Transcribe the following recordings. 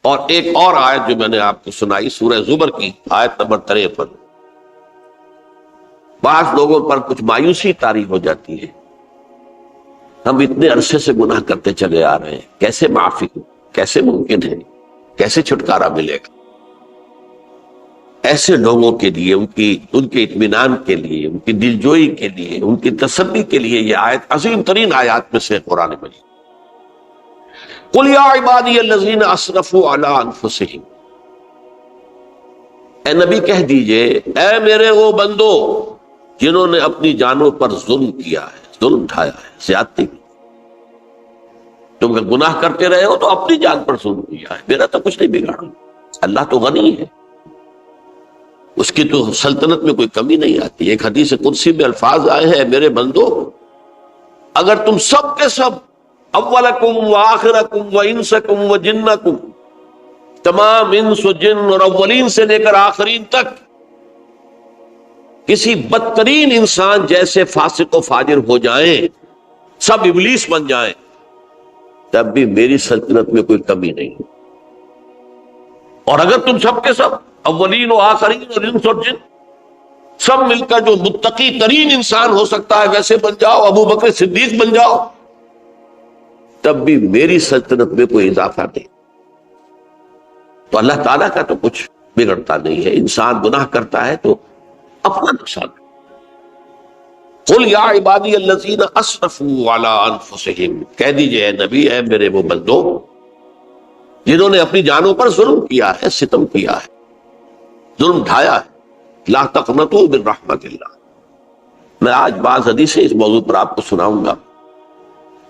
اور ایک اور آیت جو میں نے آپ کو سنائی سورہ زمر کی آیت نمبر 53، بعض لوگوں پر کچھ مایوسی طاری ہو جاتی ہے، ہم اتنے عرصے سے گناہ کرتے چلے آ رہے ہیں، کیسے معافی ہو، کیسے ممکن ہے، کیسے چھٹکارا ملے گا؟ ایسے لوگوں کے لیے ان کے اطمینان کے لیے، ان کی دلجوئی کے لیے، ان کی تسلی کے لیے یہ آیت عظیم ترین آیات میں سے قرآن مجید۔ قل یا عبادی الذین اسرفوا علی انفسہم، اے نبی کہہ دیجئے اے میرے وہ بندو جنہوں نے اپنی جانوں پر ظلم کیا ہے، ظلم اٹھایا ہے، زیادتی کی۔ تم اگر گناہ کرتے رہے ہو تو اپنی جان پر ظلم کیا ہے، میرا تو کچھ نہیں بگاڑا، اللہ تو غنی ہے، اس کی تو سلطنت میں کوئی کمی نہیں آتی۔ ایک حدیث قدسی میں الفاظ آئے ہیں، میرے بندو اگر تم سب کے سب، اولکم و آخرکم و انسکم و جنکم، تمام انس و جن اور اولین سے لے کر آخرین تک کسی بدترین انسان جیسے فاسق و فاجر ہو جائیں، سب ابلیس بن جائیں، تب بھی میری سلطنت میں کوئی کمی نہیں۔ اور اگر تم سب کے سب اولین و آخرین اور انس اور جن سب مل کر جو متقی ترین انسان ہو سکتا ہے ویسے بن جاؤ، ابو بکر صدیق بن جاؤ، تب بھی میری سلطنت میں کوئی اضافہ نہیں۔ تو اللہ تعالیٰ کا تو کچھ بگڑتا نہیں ہے، انسان گناہ کرتا ہے تو اپنا نقصان۔ قل یا عبادی الذین اسرفوا علی انفسہم، کہہ دیجئے اے نبی، اے میرے وہ بندو جنہوں نے اپنی جانوں پر ظلم کیا ہے، ستم کیا ہے، ظلم ڈھایا ہے، لا تقنطوا من رحمت اللہ۔ میں آج بعض حدیثیں اس موضوع پر آپ کو سناؤں گا،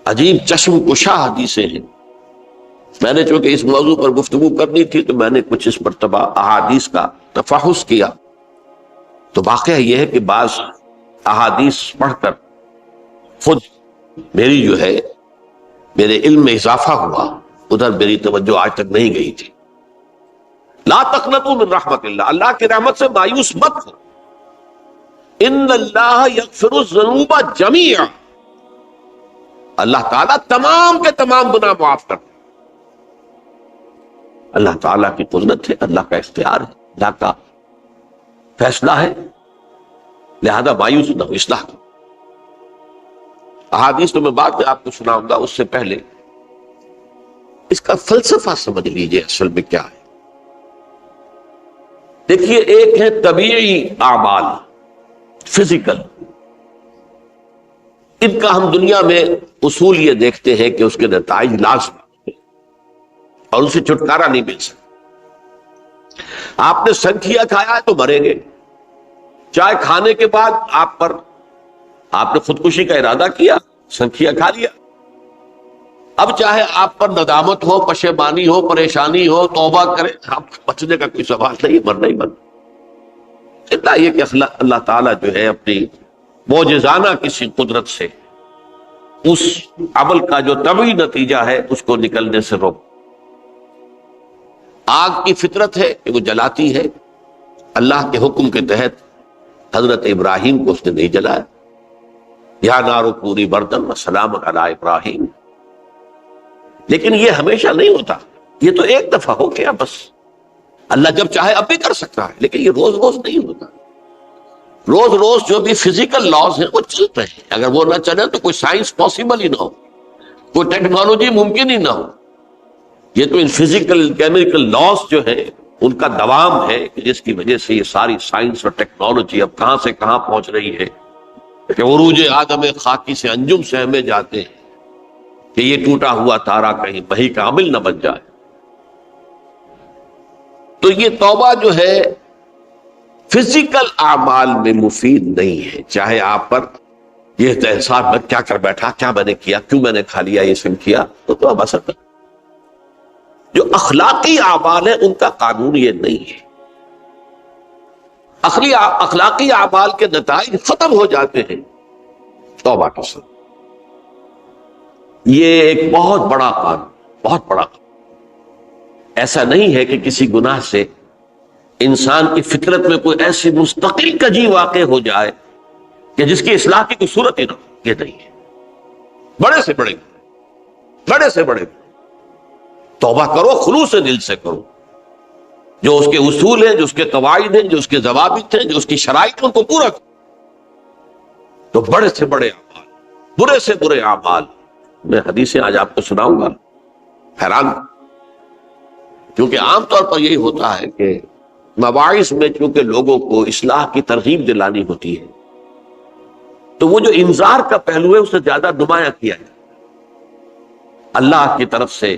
عجیب چشم کشا حدیثیں ہیں۔ میں نے چونکہ اس موضوع پر گفتگو کرنی تھی تو میں نے کچھ اس مرتبہ احادیث کا تفحص کیا، تو واقعہ یہ ہے کہ بعض احادیث پڑھ کر خود میری جو ہے میرے علم میں اضافہ ہوا، ادھر میری توجہ آج تک نہیں گئی تھی۔ لا تقنطوا من رحمت اللہ، اللہ کی رحمت سے مایوس مت ہو، ان اللہ یغفر الذنوب جميعا، اللہ تعالیٰ تمام کے تمام گناہ معاف کرتا ہے۔ اللہ تعالیٰ کی قدرت ہے، اللہ کا اختیار ہے، اللہ کا فیصلہ ہے، لہذا مایوس نہ ہو، اصلاح کرو۔ احادیث تو میں بعد میں آپ کو سناؤں گا، اس سے پہلے اس کا فلسفہ سمجھ لیجئے اصل میں کیا ہے۔ دیکھیے، ایک ہے طبیعی اعمال، فزیکل، ان کا ہم دنیا میں اصول یہ دیکھتے ہیں کہ اس کے نتائج لازم اور ان سے چھٹکارا نہیں مل سکتا۔ آپ نے سنکھیا کھایا ہے تو مریں گے، چائے کھانے کے بعد آپ نے خودکشی کا ارادہ کیا، سنکھیا کھا لیا، اب چاہے آپ پر ندامت ہو، پشیمانی ہو، پریشانی ہو، توبہ کرے، آپ بچنے کا کوئی سوال نہیں، مرنا ہی مرنا۔ اتنا یہ کہ اللہ تعالیٰ جو ہے اپنی معجزانہ کسی قدرت سے اس عمل کا جو طبعی نتیجہ ہے اس کو نکلنے سے روک۔ آگ کی فطرت ہے کہ وہ جلاتی ہے، اللہ کے حکم کے تحت حضرت ابراہیم کو اس نے نہیں جلایا، یا نار کونی بردن وسلام علی ابراہیم۔ لیکن یہ ہمیشہ نہیں ہوتا، یہ تو ایک دفعہ ہو گیا بس۔ اللہ جب چاہے اب بھی کر سکتا ہے، لیکن یہ روز روز نہیں ہوتا۔ روز روز جو بھی فزیکل لاز ہیں وہ چلتے ہیں، اگر وہ نہ چلے تو کوئی سائنس پاسبل ہی نہ ہو، کوئی ٹیکنالوجی ممکن ہی نہ ہو۔ یہ تو ان فزیکل کیمیکل لاز جو ہے ان کا دوام ہے کہ جس کی وجہ سے یہ ساری سائنس اور ٹیکنالوجی اب کہاں سے کہاں پہنچ رہی ہے کہ عروج آدم خاکی سے انجم سے ہمیں جاتے ہیں کہ یہ ٹوٹا ہوا تارا کہیں بہی کا عامل نہ بن جائے۔ تو یہ توبہ جو ہے فزیکل اعمال میں مفید نہیں ہے، چاہے آپ پر یہ احساس میں کیا کر بیٹھا، کیا میں نے کیا، کیوں میں نے کھا لیا، یہ سب کیا، تو توبہ اثر کر۔ جو اخلاقی اعمال ہیں ان کا قانون یہ نہیں ہے، اخلاقی اعمال کے نتائج ختم ہو جاتے ہیں توبہ کے ساتھ۔ یہ ایک بہت بڑا قانون، بہت بڑا قانون۔ ایسا نہیں ہے کہ کسی گناہ سے انسان کی فطرت میں کوئی ایسی مستقل کجی واقع ہو جائے کہ جس کی اصلاح کی کوئی صورت ہی نہ ہو، یہ نہیں ہے۔ بڑے سے بڑے توبہ کرو، خلوص دل سے کرو، جو اس کے اصول ہیں، جو اس کے قواعد ہیں، جو اس کے ضوابط ہیں، جو اس کی شرائط ہیں، ان کو پورا کرو۔ تو بڑے سے بڑے اعمال، برے سے برے اعمال، میں حدیثیں آج آپ کو سناؤں گا، حیران، کیونکہ عام طور پر یہی ہوتا ہے کہ مواعظ میں چونکہ لوگوں کو اصلاح کی ترغیب دلانی ہوتی ہے، تو وہ جو انذار کا پہلو ہے اسے زیادہ نمایاں کیا جائے۔ اللہ کی طرف سے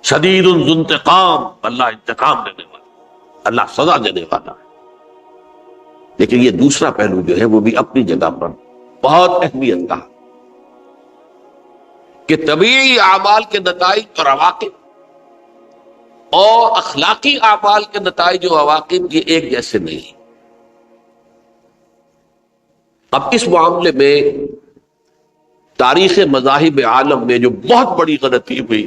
شدید ذو انتقام، اللہ انتقام دینے والا، اللہ سزا دینے والا ہے۔ لیکن یہ دوسرا پہلو جو ہے وہ بھی اپنی جگہ پر بہت اہمیت کا، کہ طبیعی اعمال کے نتائج اور عواقب اور اخلاقی اعمال کے نتائج و عواقب یہ ایک جیسے نہیں۔ اب اس معاملے میں تاریخ مذاہب عالم میں جو بہت بڑی غلطی ہوئی،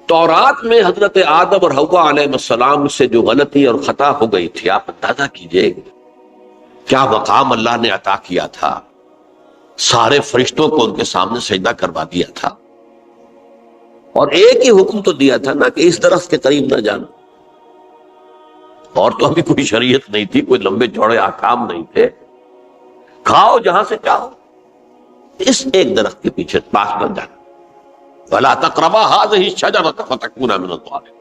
تورات میں حضرت آدم اور حوا علیہ السلام سے جو غلطی اور خطا ہو گئی تھی، آپ اندازہ کیجئے کیا مقام اللہ نے عطا کیا تھا، سارے فرشتوں کو ان کے سامنے سجدہ کروا دیا تھا، اور ایک ہی حکم تو دیا تھا نا کہ اس درخت کے قریب نہ جانا، اور تو ابھی کوئی شریعت نہیں تھی، کوئی لمبے چوڑے احکام نہیں تھے، کھاؤ جہاں سے چاہو، اس ایک درخت کے پیچھے پاس نہ جانا، وَلَا تَقْرَبَا هَٰذِهِ الشَّجَرَةَ فَتَكُونَا مِنَ الظَّالِمِينَ۔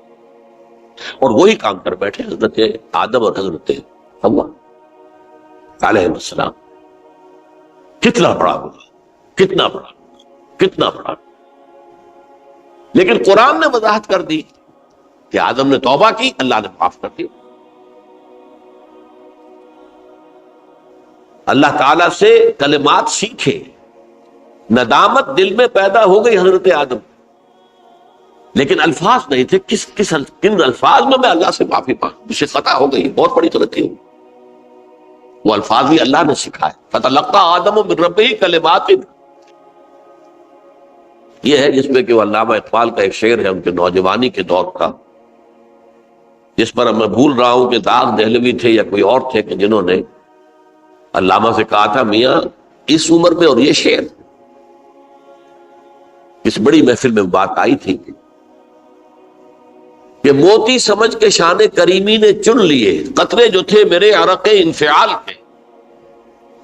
اور وہی کام کر بیٹھے حضرت آدم اور حضرت حوا علیہ السلام۔ کتنا بڑا گناہ، کتنا بڑا، کتنا بڑا۔ لیکن قرآن نے وضاحت کر دی کہ آدم نے توبہ کی، اللہ نے معاف کر دیا۔ اللہ تعالیٰ سے کلمات سیکھے، ندامت دل میں پیدا ہو گئی حضرت آدم، لیکن الفاظ نہیں تھے، کن الفاظ میں اللہ سے معافی مانگوں، مجھ سے خطا ہو گئی، بہت بڑی غلطی ہوئی، وہ الفاظ بھی اللہ نے سکھائے۔ فَتَلَقَّىٰ آدَمُ مِن رَبِّهِ كَلِمَاتٍ، یہ ہے جس میں کہ وہ علامہ اقبال کا ایک شعر ہے ان کے نوجوانی کے دور کا، جس پر میں بھول رہا ہوں کہ داغ دہلوی تھے یا کوئی اور تھے کہ جنہوں نے علامہ سے کہا تھا، میاں اس عمر میں اور یہ شعر، اس بڑی محفل میں بات آئی تھی کہ موتی سمجھ کے شان کریمی نے چن لیے قطرے جو تھے میرے عرق انفعال کے۔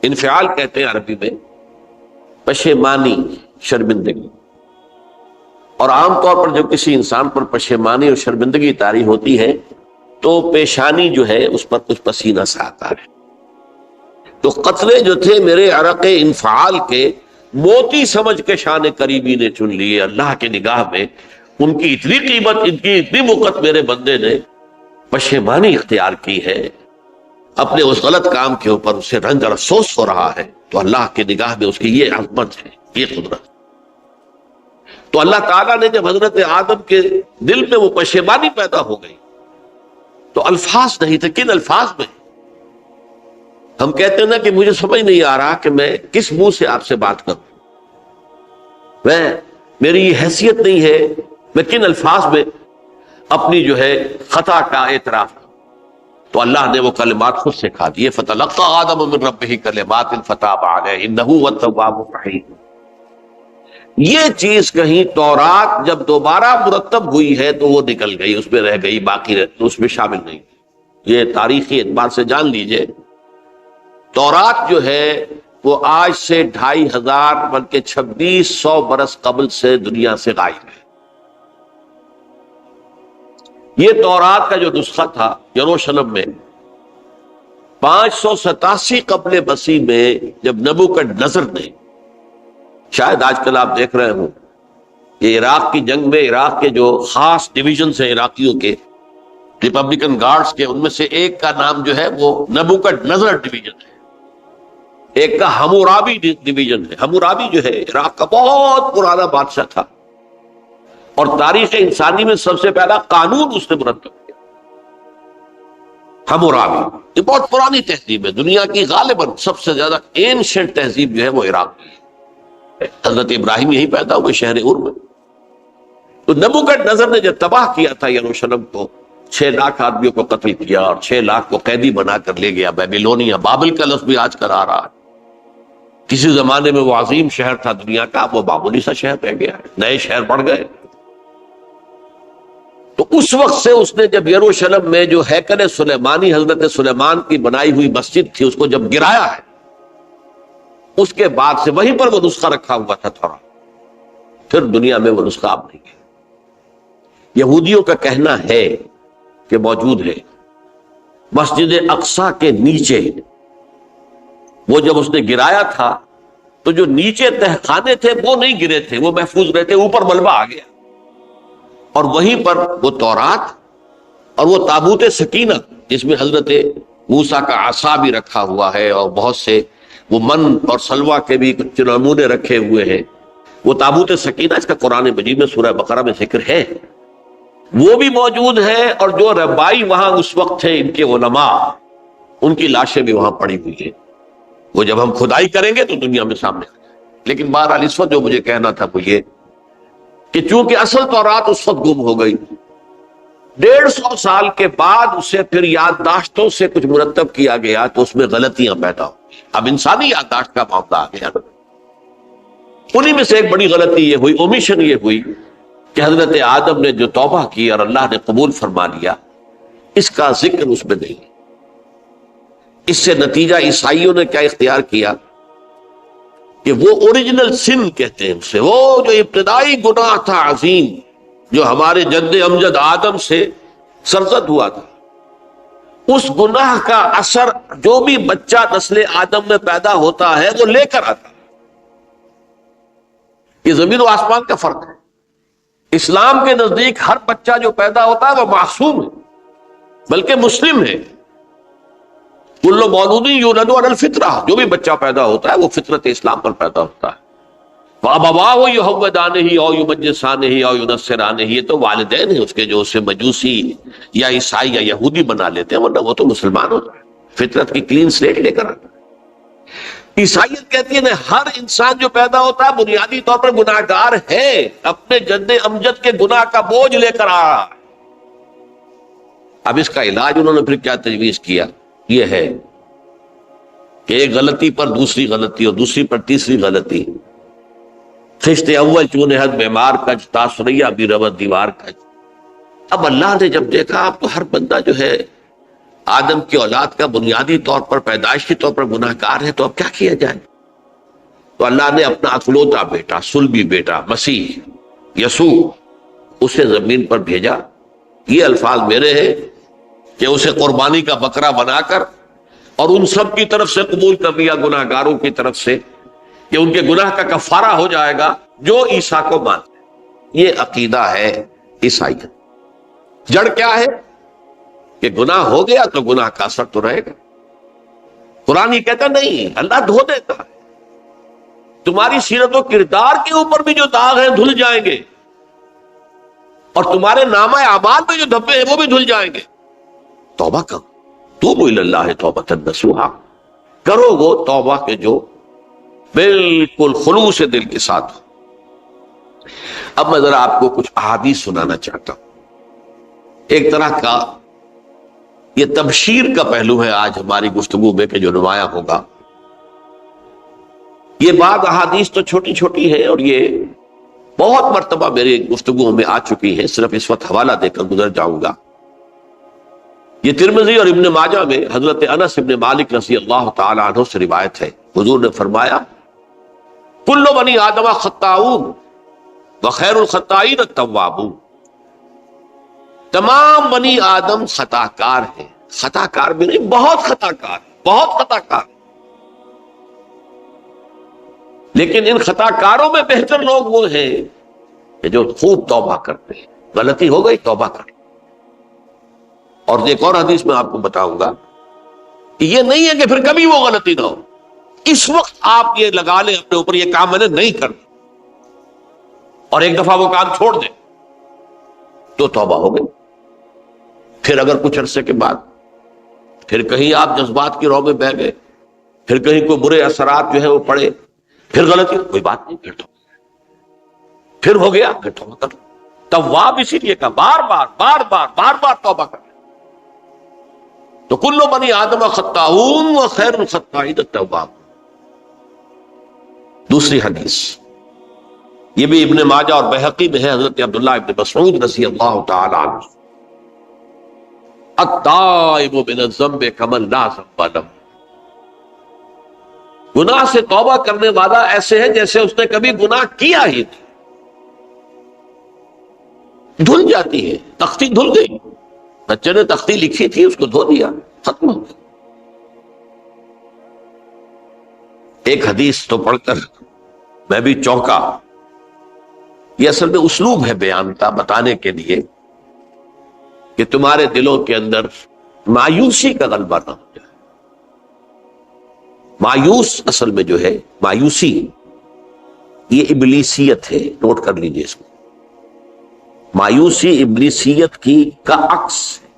انفعال کہتے ہیں عربی میں پشیمانی، شرمندگی، اور عام طور پر جب کسی انسان پر پشیمانی اور شرمندگی طاری ہوتی ہے تو پیشانی جو ہے اس پر کچھ پسینہ سا آتا ہے۔ تو قطرے جو تھے میرے عرق انفعال کے، موتی سمجھ کے شان کریمی نے چن لیے، اللہ کی نگاہ میں ان کی اتنی قیمت، ان کی اتنی وقت میرے بندے نے پشیمانی اختیار کی ہے، اپنے اس غلط کام کے اوپر اسے رنج اور افسوس ہو رہا ہے، تو اللہ کی نگاہ میں اس کی یہ عظمت ہے، یہ قدرت۔ تو اللہ تعالیٰ نے جب حضرت آدم کے دل میں وہ پشیمانی پیدا ہو گئی تو الفاظ نہیں تھے، کن الفاظ میں؟ ہم کہتے ہیں نا کہ مجھے سمجھ نہیں آ رہا کہ میں کس منہ سے آپ سے بات کروں، میری یہ حیثیت نہیں ہے، میں کن الفاظ میں اپنی جو ہے خطا کا اعتراف کروں۔ تو اللہ نے وہ کلمات خود سکھا دیے، فَتَلَقَّىٰ آدَمُ مِن رَبِّهِ كَلِمَاتٍ فَتَابَ عَلَيْهِ إِنَّهُ هُوَ التَّوَّابُ الرَّحِيمُ۔ یہ چیز کہیں تورات جب دوبارہ مرتب ہوئی ہے تو وہ نکل گئی، اس میں رہ گئی، باقی اس میں شامل نہیں۔ یہ تاریخی اعتبار سے جان لیجئے، تورات جو ہے وہ آج سے 2500 بلکہ 2600 برس قبل سے دنیا سے غائب ہے۔ یہ تورات کا جو نسخہ تھا یروشلم میں 587 قبل مسیح میں، جب نبوکدنضر نے، شاید آج کل آپ دیکھ رہے ہوں یہ عراق کی جنگ میں عراق کے جو خاص ڈویژنز ہیں عراقیوں کے، ریپبلکن گارڈز کے، ان میں سے ایک کا نام جو ہے وہ نبوکدنضر ڈویژن ہے، ایک کا حمورابی ڈویژن ہے۔ حمورابی جو ہے عراق کا بہت پرانا بادشاہ تھا، اور تاریخ انسانی میں سب سے پہلا قانون اس نے مرتب کیا۔ حمورابی یہ بہت پرانی تہذیب ہے، دنیا کی غالباً سب سے زیادہ اینشنٹ تہذیب جو ہے وہ عراق کی ہے۔ حضرت ابراہیم یہی پیدا ہوئے شہر عور میں۔ تو نبوکدنضر نے جب تباہ کیا تھا یروشلم کو، 6 لاکھ آدمیوں کو قتل کیا اور 6 لاکھ کو قیدی بنا کر لے گیا بیبیلونیا، بابل کا لفظ بھی آج کل آ رہا ہے، کسی زمانے میں وہ عظیم شہر تھا دنیا کا، وہ معمولی سا شہر رہ گیا ہے، نئے شہر بڑھ گئے۔ تو اس وقت سے اس نے جب یروشلم میں جو ہیکل سلیمانی حضرت سلیمان کی بنائی ہوئی مسجد تھی اس کو جب گرایا ہے، اس کے بعد سے وہیں پر وہ نسخہ رکھا ہوا تھا تھوڑا، پھر دنیا میں وہ نسخہ اب نہیں ہے۔ یہودیوں کا کہنا ہے کہ موجود ہے مسجد اقصی کے نیچے، وہ جب اس نے گرایا تھا تو جو نیچے تہخانے تھے وہ نہیں گرے تھے، وہ محفوظ رہے تھے، اوپر ملبہ آ گیا، اور وہیں پر وہ تورات اور وہ تابوت سکینہ جس میں حضرت موسیٰ کا عصا بھی رکھا ہوا ہے اور بہت سے وہ من اور سلوہ کے بھی کچھ نمونے رکھے ہوئے ہیں، وہ تابوت سکینہ اس کا قرآن مجید میں سورہ بقرہ میں ذکر ہے، وہ بھی موجود ہے، اور جو ربائی وہاں اس وقت تھے ان کے علماء، ان کی لاشیں بھی وہاں پڑی ہوئی ہیں، وہ جب ہم کھدائی کریں گے تو دنیا میں سامنے آ جائے۔ لیکن بہرحال اس وقت جو مجھے کہنا تھا وہ یہ کہ چونکہ اصل تورات اس وقت گم ہو گئی، 150 سال کے بعد اسے پھر یادداشتوں سے کچھ مرتب کیا گیا تو اس میں غلطیاں پیدا ہوئی۔ اب انسانی یادداشت کا معاملہ آ گیا، انہی میں سے ایک بڑی غلطی یہ ہوئی، اومیشن یہ ہوئی کہ حضرت آدم نے جو توبہ کی اور اللہ نے قبول فرما لیا، اس کا ذکر اس میں نہیں۔ اس سے نتیجہ عیسائیوں نے کیا اختیار کیا کہ وہ اوریجنل سن کہتے ہیں اسے، وہ جو ابتدائی گناہ تھا عظیم جو ہمارے جد امجد آدم سے سرزد ہوا تھا، اس گناہ کا اثر جو بھی بچہ نسل آدم میں پیدا ہوتا ہے وہ لے کر آتا ہے۔ یہ زمین و آسمان کا فرق ہے۔ اسلام کے نزدیک ہر بچہ جو پیدا ہوتا ہے وہ معصوم ہے، بلکہ مسلم ہے۔ کل مولود یولد علی الفطرہ، جو بھی بچہ پیدا ہوتا ہے وہ فطرت اسلام پر پیدا ہوتا ہے۔ وَأَبَوَاهُ يُهَوِّدَانِهِ أَوْ يُمَجِّسَانِهِ أَوْ يُنَصِّرَانِهِ، یہ تو والدین ہیں اس کے جو اسے مجوسی یا عیسائی یا یہودی بنا لیتے ہیں، ورنہ وہ تو مسلمان ہوتا ہے، فطرت کی کلین سلیٹ لے کر آتا ہے۔ عیسائیت کہتی ہے ہر انسان جو پیدا ہوتا ہے بنیادی طور پر گناہگار ہے، اپنے جد امجد کے گناہ کا بوجھ لے کر آ رہا ہے۔ اب اس کا علاج انہوں نے پھر کیا تجویز کیا، یہ ہے کہ ایک غلطی پر دوسری غلطی اور دوسری پر تیسری غلطی، خشت اول چون حد بیمار کج تاثریہ بھی رود دیوار کج۔ اب اللہ نے جب دیکھا اب تو ہر بندہ جو ہے آدم کی اولاد کا بنیادی طور پر پیدائشی طور پر گناہ گار ہے، تو اب کیا کیا جائے؟ تو اللہ نے اپنا اکلوتا بیٹا، صلبی بیٹا مسیح یسوع اسے زمین پر بھیجا۔ یہ الفاظ میرے ہیں کہ اسے قربانی کا بکرا بنا کر اور ان سب کی طرف سے قبول کر لیا، گناہ گاروں کی طرف سے، کہ ان کے گناہ کا کفارہ ہو جائے گا جو عیسیٰ کو مانتے ہیں۔ یہ عقیدہ ہے عیسائیت۔ جڑ کیا ہے کہ گناہ ہو گیا تو گناہ کا اثر تو رہے گا۔ قرآن یہ کہتا نہیں، اللہ دھو دیتا ہے، تمہاری سیرت و کردار کے اوپر بھی جو داغ ہیں دھل جائیں گے، اور تمہارے نامہ اعمال میں جو دھبے ہیں وہ بھی دھل جائیں گے۔ توبہ کرو، توبوا الی اللہ توبۃ نصوحا، کرو وہ توبہ کے جو بالکل خلوص دل کے ساتھ ہو۔ اب میں ذرا آپ کو کچھ احادیث سنانا چاہتا ہوں۔ ایک طرح کا یہ تبشیر کا پہلو ہے آج ہماری گفتگو میں کہ جو نمایاں ہوگا۔ یہ بعض احادیث تو چھوٹی چھوٹی ہے اور یہ بہت مرتبہ میری گفتگو میں آ چکی ہے، صرف اس وقت حوالہ دے کر گزر جاؤں گا۔ یہ ترمذی اور ابن ماجہ میں حضرت انس ابن مالک رضی اللہ تعالی عنہ سے روایت ہے، حضور نے فرمایا کل بنی آدم خطاؤون وخیر الخطائین التوابون، تمام بنی آدم خطا کار ہیں، خطا کار بھی نہیں، بہت خطا کار، بہت خطا کار، لیکن ان خطا کاروں میں بہتر لوگ وہ ہیں کہ جو خوب توبہ کرتے ہیں، غلطی ہو گئی توبہ کر۔ اور ایک اور حدیث میں آپ کو بتاؤں گا کہ یہ نہیں ہے کہ پھر کبھی وہ غلطی نہ ہو، اس وقت آپ یہ لگا لیں اپنے اوپر یہ کام میں نے نہیں کرنا، اور ایک دفعہ وہ کام چھوڑ دیں تو توبہ ہو گئی۔ پھر اگر کچھ عرصے کے بعد پھر کہیں آپ جذبات کی رو میں بہہ گئے، پھر کہیں کوئی برے اثرات جو ہے وہ پڑے، پھر غلطی، کوئی بات نہیں، پھر ہو گیا، پھر توبہ کر۔ تواب اسی لیے کہا بار بار بار بار بار بار توبہ کر۔ تو کل بنی آدم خطاؤون وخیر الخطائین التواب۔ دوسری حدیث یہ بھی ابن ماجہ اور بہقی میں ہے، حضرت عبداللہ ابن مسعود رضی اللہ تعالی عنہ، التائب من الذنب کمن لا ذنب له، گناہ سے توبہ کرنے والا ایسے ہے جیسے اس نے کبھی گناہ کیا ہی نہیں۔ دھل جاتی ہے، تختی دھل گئی، بچے نے تختی لکھی تھی اس کو دھو دیا، ختم ہو گیا۔ ایک حدیث تو پڑھ کر میں بھی چونکا، یہ اصل میں اسلوب ہے بیان کا، بتانے کے لیے کہ تمہارے دلوں کے اندر مایوسی کا غلبہ نہ ہو جائے۔ مایوس اصل میں جو ہے مایوسی، یہ ابلیسیت ہے، نوٹ کر لیجئے اس کو۔ مایوسی ابلیسیت کی کا عکس ہے۔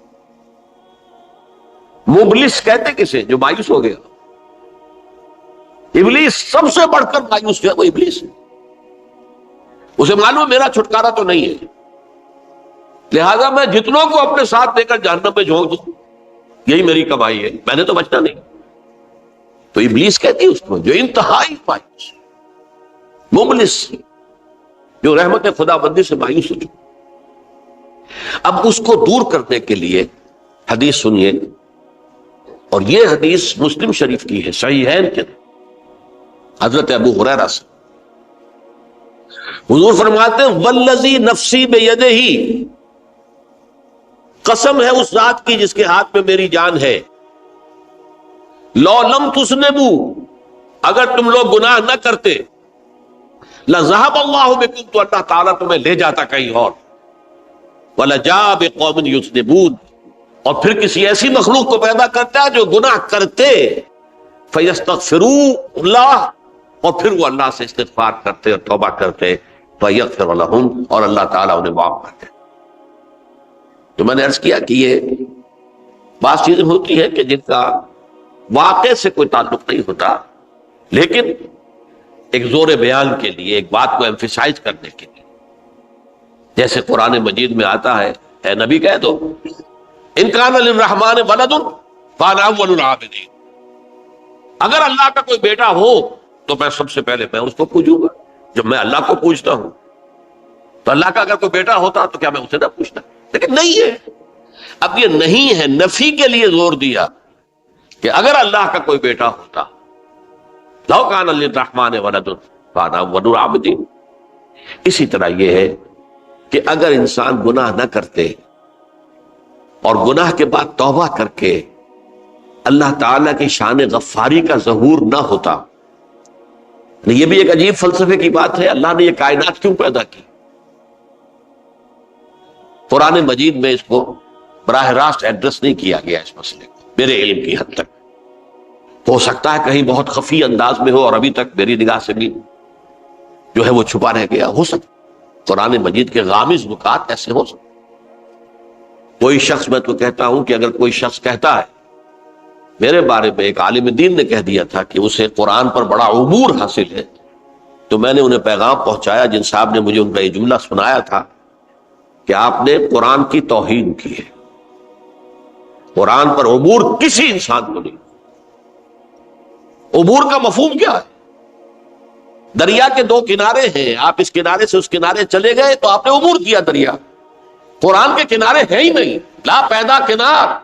مبلس کہتے کسے؟ جو مایوس ہو گیا۔ ابلیس سب سے بڑھ کر مایوس جو ہے وہ ابلیس ہے، اسے معلوم ہے میرا چھٹکارا تو نہیں ہے، لہذا میں جتنوں کو اپنے ساتھ لے کر جہنم میں جھونک دوں، یہی میری کمائی ہے، میں نے تو بچنا نہیں۔ تو ابلیس کہتی ہے اس کو جو انتہائی مایوس، مبلس، جو رحمت خدا بندی سے مایوس ہو چکا۔ اب اس کو دور کرنے کے لیے حدیث سنیے، اور یہ حدیث مسلم شریف کی ہے، صحیحین کے حضرت ابو ہریرہ سے حضور فرماتے ہیں والذی نفسی بیدہ، قسم ہے اس ذات کی جس کے ہاتھ میں میری جان ہے، لو لم تذنبوا، اگر تم لوگ گناہ نہ کرتے، لذهب اللہ بکم، تو اللہ تعالیٰ تمہیں لے جاتا کہیں اور، ولجاء بقوم یذنبون، اور پھر کسی ایسی مخلوق کو پیدا کرتا ہے جو گناہ کرتے، فیستغفروا اللہ، اور پھر وہ اللہ سے استغفار کرتے اور توبہ کرتے، فیغفر لہم، اور اللہ تعالیٰ انہیں معاف کرتے۔ تو میں نے عرض کیا کہ یہ بعض چیزیں ہوتی ہیں کہ جن کا واقع سے کوئی تعلق نہیں ہوتا، لیکن ایک زور بیان کے لیے، ایک بات کو ایمفیسائز کرنے کے لیے، جیسے قرآن مجید میں آتا ہے، اے نبی کہہ دو ان کان للرحمن ولد فانا اول العابدین، اگر اللہ کا کوئی بیٹا ہو تو میں سب سے پہلے میں اس کو پوجوں گا۔ جب میں اللہ کو پوجتا ہوں تو اللہ کا اگر کوئی بیٹا ہوتا تو کیا میں اسے نہ پوچھتا؟ لیکن نہیں ہے۔ اب یہ نہیں ہے، نفی کے لیے زور دیا کہ اگر اللہ کا کوئی بیٹا ہوتا، لو کان للرحمن ولد فانا اول العابدین۔ اسی طرح یہ ہے کہ اگر انسان گناہ نہ کرتے اور گناہ کے بعد توبہ کر کے اللہ تعالیٰ کی شان غفاری کا ظہور نہ ہوتا، یہ بھی ایک عجیب فلسفے کی بات ہے، اللہ نے یہ کائنات کیوں پیدا کی؟ قرآن مجید میں اس کو براہ راست ایڈریس نہیں کیا گیا اس مسئلے کو، میرے علم کی حد تک۔ ہو سکتا ہے کہیں بہت خفی انداز میں ہو اور ابھی تک میری نگاہ سے بھی جو ہے وہ چھپا رہ گیا، ہو سکتا قرآن مجید کے غامض نکات ایسے ہو سکتے۔ کوئی شخص، میں تو کہتا ہوں کہ اگر کوئی شخص کہتا ہے، میرے بارے میں ایک عالم دین نے کہہ دیا تھا کہ اسے قرآن پر بڑا عبور حاصل ہے، تو میں نے انہیں پیغام پہنچایا، جن صاحب نے مجھے ان کا یہ جملہ سنایا تھا کہ آپ نے قرآن کی توہین کی ہے، قرآن پر عبور کسی انسان کو نہیں۔ عبور کا مفہوم کیا ہے؟ دریا کے دو کنارے ہیں، آپ اس کنارے سے اس کنارے چلے گئے تو آپ نے عبور کیا دریا۔ قرآن کے کنارے ہیں ہی نہیں، لا پیدا کنار۔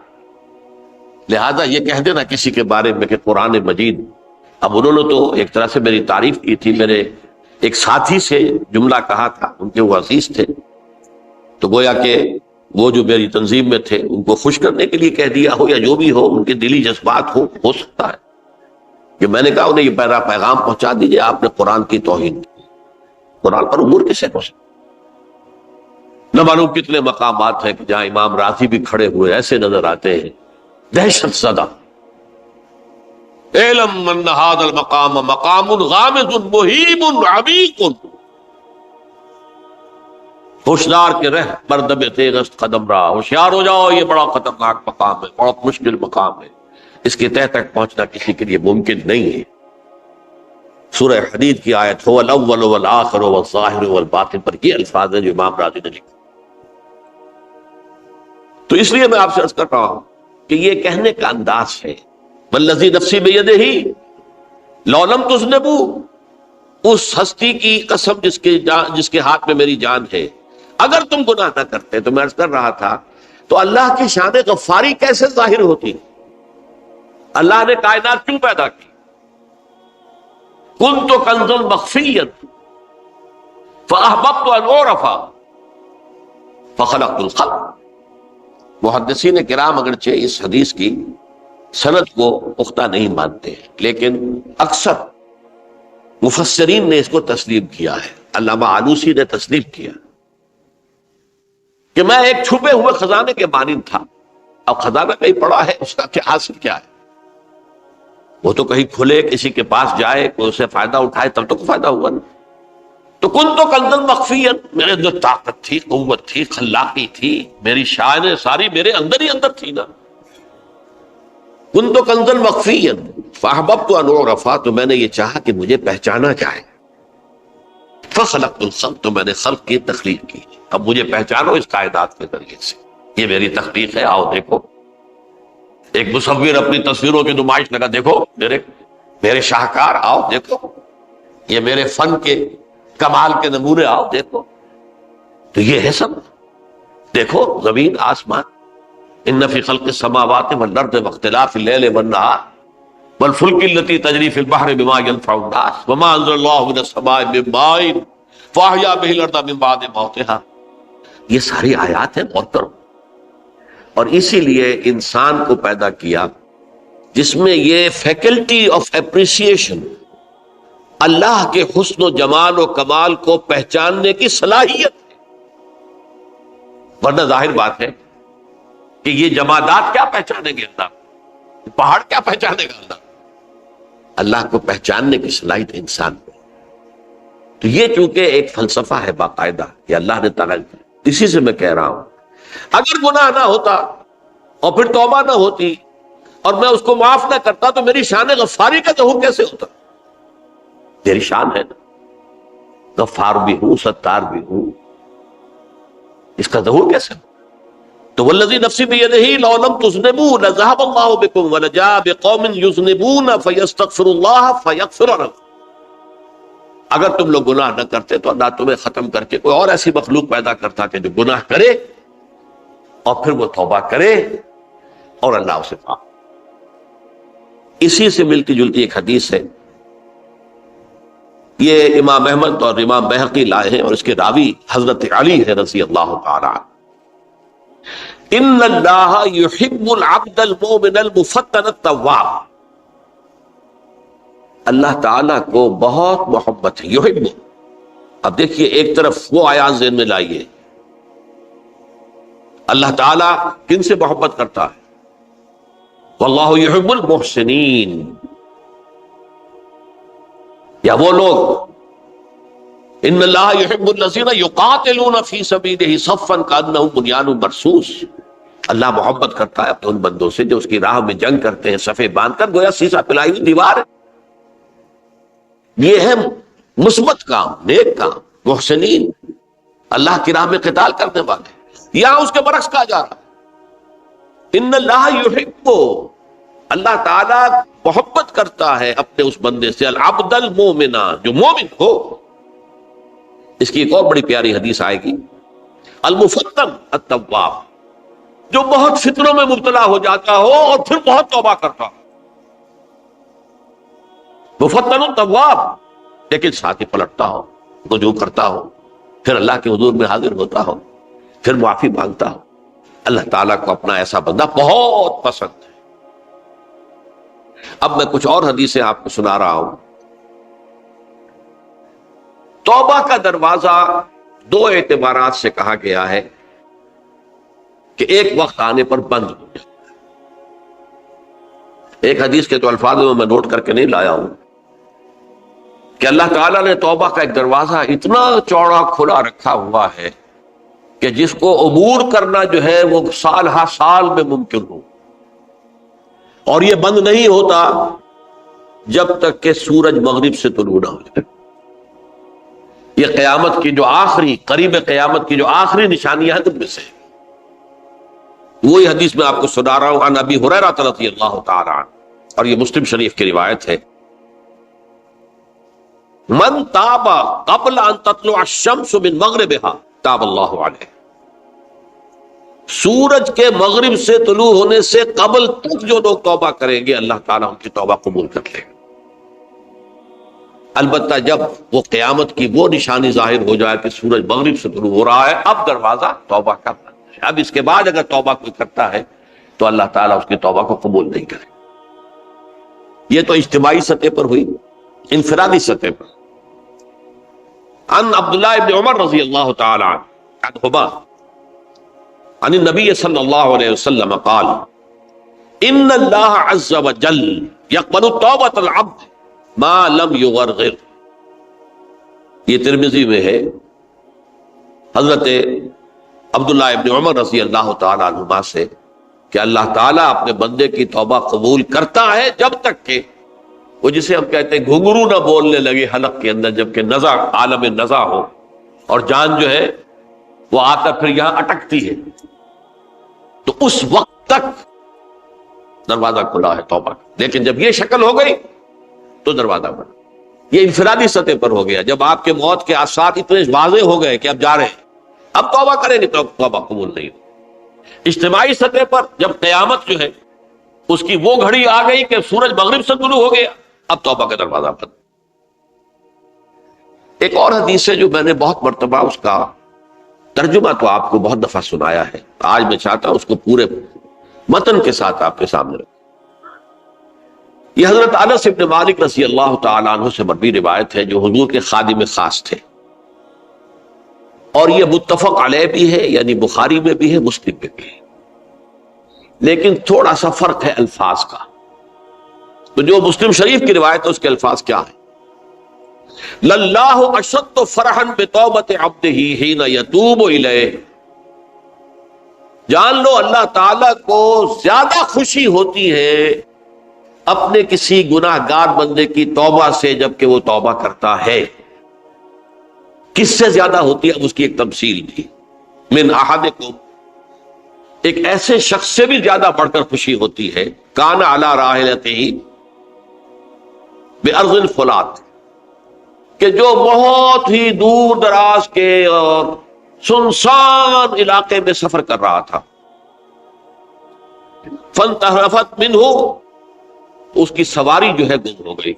لہذا یہ کہہ دینا کسی کے بارے میں کہ قرآن مجید، اب انہوں نے تو ایک طرح سے میری تعریف کی تھی، میرے ایک ساتھی سے جملہ کہا تھا، ان کے وہ عزیز تھے، تو گویا کہ وہ جو میری تنظیم میں تھے ان کو خوش کرنے کے لیے کہہ دیا ہو، یا جو بھی ہو، ان کے دلی جذبات ہو سکتا ہے کہ میں نے کہا انہیں یہ میرا پیغام پہنچا دیجیے، آپ نے قرآن کی توہین کی۔ قرآن پر عبور کسے ہو سکتا؟ نہ معلوم کتنے مقامات ہیں کہ جہاں امام راضی بھی کھڑے ہوئے ایسے نظر آتے ہیں، دہشت زدہ، اعلم من ھذا المقام مقام غامض مہیب عمیق، ہوشیار کے رہ مردب تیغست قدم رہا، ہوشیار ہو جاؤ، یہ بڑا خطرناک مقام ہے، بہت مشکل مقام ہے، اس کے تہ تک پہنچنا کسی کے لیے ممکن نہیں ہے۔ سورہ حدید کی آیت هو الاول والآخر والظاہر والباطن پر یہ الفاظ ہیں جو امام راضی نے لکھے۔ تو اس لیے میں آپ سے عرض کر رہا ہوں کہ یہ کہنے کا انداز ہے، والذی نفسی بیدہ لو لم تذنبوا، اس ہستی کی قسم جس کے ہاتھ میں میری جان ہے، اگر تم گناہ نہ کرتے، تو میں عرض کر رہا تھا تو اللہ کی شان غفاری کیسے ظاہر ہوتی؟ اللہ نے کائنات کیوں پیدا کی؟ کنت کنزا مخفیا فاحببت ان اعرف فخلقت الخلق۔ محدثین کرام اگرچہ اس حدیث کی سند کو پختہ نہیں مانتے، لیکن اکثر مفسرین نے اس کو تسلیم کیا ہے۔ علامہ آلوسی نے تسلیم کیا کہ میں ایک چھپے ہوئے خزانے کے مانند تھا۔ اب خزانہ کہیں پڑا ہے، اس کا کیا حاصل کیا ہے؟ وہ تو کہیں کھلے، کسی کے پاس جائے، کوئی اسے فائدہ اٹھائے، تب تو کوئی فائدہ ہوا نا۔ تو کن تو کنزن مخفیا، میرے اندر طاقت تھی، قوت تھی، خلاقی تھی، میری شان ساری میرے اندر ہی اندر تھی نا۔ کن تو کنزن مخفیا فاحببت ان اعرف، تو میں نے یہ چاہا کہ مجھے پہچانا جائے۔ فخلقت الخلق، تو میں نے خلق کی تخلیق کی، اب مجھے پہچانو اس کائنات کے ذریعے سے، یہ میری تخلیق ہے، آؤ دیکھو۔ ایک مصور اپنی تصویروں کی نمائش لگا، دیکھو میرے شاہکار، آؤ دیکھو، یہ میرے فن کے کمال کے نمونے، آؤ دیکھو۔ تو یہ ہے سب، دیکھو زمین آسمان، ان فی خلق السماوات والارض واختلاف اللیل والنہار والفلک التی تجری فی البحر بما ینفع الناس وما انزل اللہ من السماء من ماء فاحیا بہ الارض من بعد موتها۔ یہ ساری آیات ہیں، غور کرو۔ اور اسی لیے انسان کو پیدا کیا جس میں یہ فیکلٹی آف اپریسیشن، اللہ کے حسن و جمال و کمال کو پہچاننے کی صلاحیت ہے۔ ورنہ ظاہر بات ہے کہ یہ جمادات کیا پہچانیں گے اللہ، پہاڑ کیا پہچانے گا اللہ؟ اللہ کو پہچاننے کی صلاحیت انسان کو۔ تو یہ چونکہ ایک فلسفہ ہے باقاعدہ کہ اللہ نے تعالیٰ، اسی سے میں کہہ رہا ہوں اگر گناہ نہ ہوتا اور پھر توبہ نہ ہوتی اور میں اس کو معاف نہ کرتا تو میری شان غفاری کا ظہور کیسے ہوتا؟ میری شان ہے نا، غفار بھی ہوں، ستار بھی ہوں، اس کا ظہور کیسے ہو؟ تو والذی نفسی بیدہ لو لم تذنبوا لذهب اللہ بکم ولجاء بقوم یذنبون فیستغفر اللہ فیغفر لهم۔ اگر تم لوگ گناہ نہ کرتے تو اللہ تمہیں ختم کر کے کوئی اور ایسی مخلوق پیدا کرتا کہ جو گناہ کرے اور پھر وہ توبہ کرے اور اللہ اسے معاف۔ اسی سے ملتی جلتی ایک حدیث ہے، یہ امام احمد اور امام بہقی لائے ہیں، اور اس کے راوی حضرت علی ہے رضی اللہ تعالی عنہ۔ ان اللہ یحب العبد المؤمن المفتن التواب، اللہ تعالیٰ کو بہت محبت ہے، یحب۔ اب دیکھیے ایک طرف وہ آیات ذہن میں لائیے، اللہ تعالیٰ کن سے محبت کرتا ہے؟ واللہ یحب المحسنین، یا وہ لوگ ان اللہ یحب الذین یقاتلون فی سبیلہ صفا کانہم بنیان مرصوص، اللہ محبت کرتا ہے اپنے ان بندوں سے جو اس کی راہ میں جنگ کرتے ہیں صفے باندھ کر، گویا سیسا پلائی ہوئی دیوار ہے۔ یہ ہے مثبت کام، نیک کام، محسنین، اللہ کی راہ میں قتال کرنے والے۔ یہاں اس کے برعکس کہا جا رہا ہے ان اللہ یحب، اللہ تعالیٰ محبت کرتا ہے اپنے اس بندے سے، العبد المومن، جو مومن ہو۔ اس کی ایک اور بڑی پیاری حدیث آئے گی، المفتن التواب، جو بہت فتنوں میں مبتلا ہو جاتا ہو اور پھر بہت توبہ کرتا ہو، مفتن التواب، لیکن ساتھ ہی پلٹتا ہو، رجوع کرتا ہو، پھر اللہ کے حضور میں حاضر ہوتا ہو، پھر معافی مانگتا ہو۔ اللہ تعالیٰ کو اپنا ایسا بندہ بہت پسند ہے۔ اب میں کچھ اور حدیثیں آپ کو سنا رہا ہوں۔ توبہ کا دروازہ دو اعتبارات سے کہا گیا ہے کہ ایک وقت آنے پر بند ہو جائے۔ ایک حدیث کے تو الفاظ میں نوٹ کر کے نہیں لایا ہوں کہ اللہ تعالیٰ نے توبہ کا ایک دروازہ اتنا چوڑا کھلا رکھا ہوا ہے کہ جس کو عبور کرنا جو ہے وہ سال ہا سال میں ممکن ہو، اور یہ بند نہیں ہوتا جب تک کہ سورج مغرب سے طلوع نہ ہو جائے۔ یہ قیامت کی جو آخری، قریب قیامت کی جو آخری نشانیاں ہیں ان میں سے وہی حدیث میں آپ کو سنا رہا ہوں، عن ابی ہریرہ رضی اللہ تعالی عنہ، اور یہ مسلم شریف کی روایت ہے۔ من تاب قبل ان تطلع الشمس من مغربها تاب اللہ علیہ، سورج کے مغرب سے طلوع ہونے سے قبل تک جو لوگ توبہ کریں گے اللہ تعالیٰ ان کی توبہ قبول کر لے گا۔ البتہ جب وہ قیامت کی وہ نشانی ظاہر ہو جائے کہ سورج مغرب سے طلوع ہو رہا ہے، اب دروازہ توبہ کا بند ہے۔ اب اس کے بعد اگر توبہ کوئی کرتا ہے تو اللہ تعالیٰ اس کی توبہ کو قبول نہیں کرے۔ یہ تو اجتماعی سطح پر ہوئی، انفرادی سطح پر۔ عن عبداللہ ابن عمر رضی اللہ تعالی عنہما عن النبی صلی اللہ علیہ وسلم قال ان اللہ عز وجل یقبل توبۃ العبد ما لم یغرغر۔ یہ ترمذی میں ہے، حضرت عبداللہ ابن عمر رضی اللہ تعالی عنہما سے کہ اللہ تعالیٰ اپنے بندے کی توبہ قبول کرتا ہے جب تک کہ وہ جسے ہم کہتے ہیں گھنگرو نہ بولنے لگے حلق کے اندر، جبکہ نزع عالم نزع ہو اور جان جو ہے وہ آتا پھر یہاں اٹکتی ہے، تو اس وقت تک دروازہ کھلا ہے توبہ کا۔ لیکن جب یہ شکل ہو گئی تو دروازہ بند۔ یہ انفرادی سطح پر ہو گیا، جب آپ کے موت کے آثار اتنے واضح ہو گئے کہ اب جا رہے ہیں، اب توبہ کریں گے تو توبہ قبول نہیں۔ اجتماعی سطح پر جب قیامت جو ہے اس کی وہ گھڑی آ گئی کہ سورج مغرب سے طلوع ہو گیا، اب توبہ کا دروازہ بند۔ ایک اور حدیث ہے جو میں نے بہت مرتبہ اس کا ترجمہ تو آپ کو بہت دفعہ سنایا ہے، آج میں چاہتا ہوں اس کو پورے متن کے ساتھ آپ کے سامنے رکھوں۔ یہ حضرت انس بن مالک رضی اللہ تعالیٰ عنہ سے مروی روایت ہے، جو حضور کے خادم خاص تھے، اور یہ متفق علیہ بھی ہے، یعنی بخاری میں بھی ہے، مسلم میں بھی ہے، لیکن تھوڑا سا فرق ہے الفاظ کا۔ تو جو مسلم شریف کی روایت ہے اس کے الفاظ کیا ہے؟ للہ اشد فرحا بتوبۃ عبدہ حین یتوب الیہ۔ جان لو اللہ تعالیٰ کو زیادہ خوشی ہوتی ہے اپنے کسی گناہ گار بندے کی توبہ سے جبکہ وہ توبہ کرتا ہے۔ کس سے زیادہ ہوتی ہے؟ اب اس کی ایک تمثیل دی، من احدکم، ایک ایسے شخص سے بھی زیادہ بڑھ کر خوشی ہوتی ہے، کان علی راحلتہ بارض الفلات، کہ جو بہت ہی دور دراز کے اور سنسان علاقے میں سفر کر رہا تھا، فانتحرفت منہ، اس کی سواری جو ہے گم ہو گئی،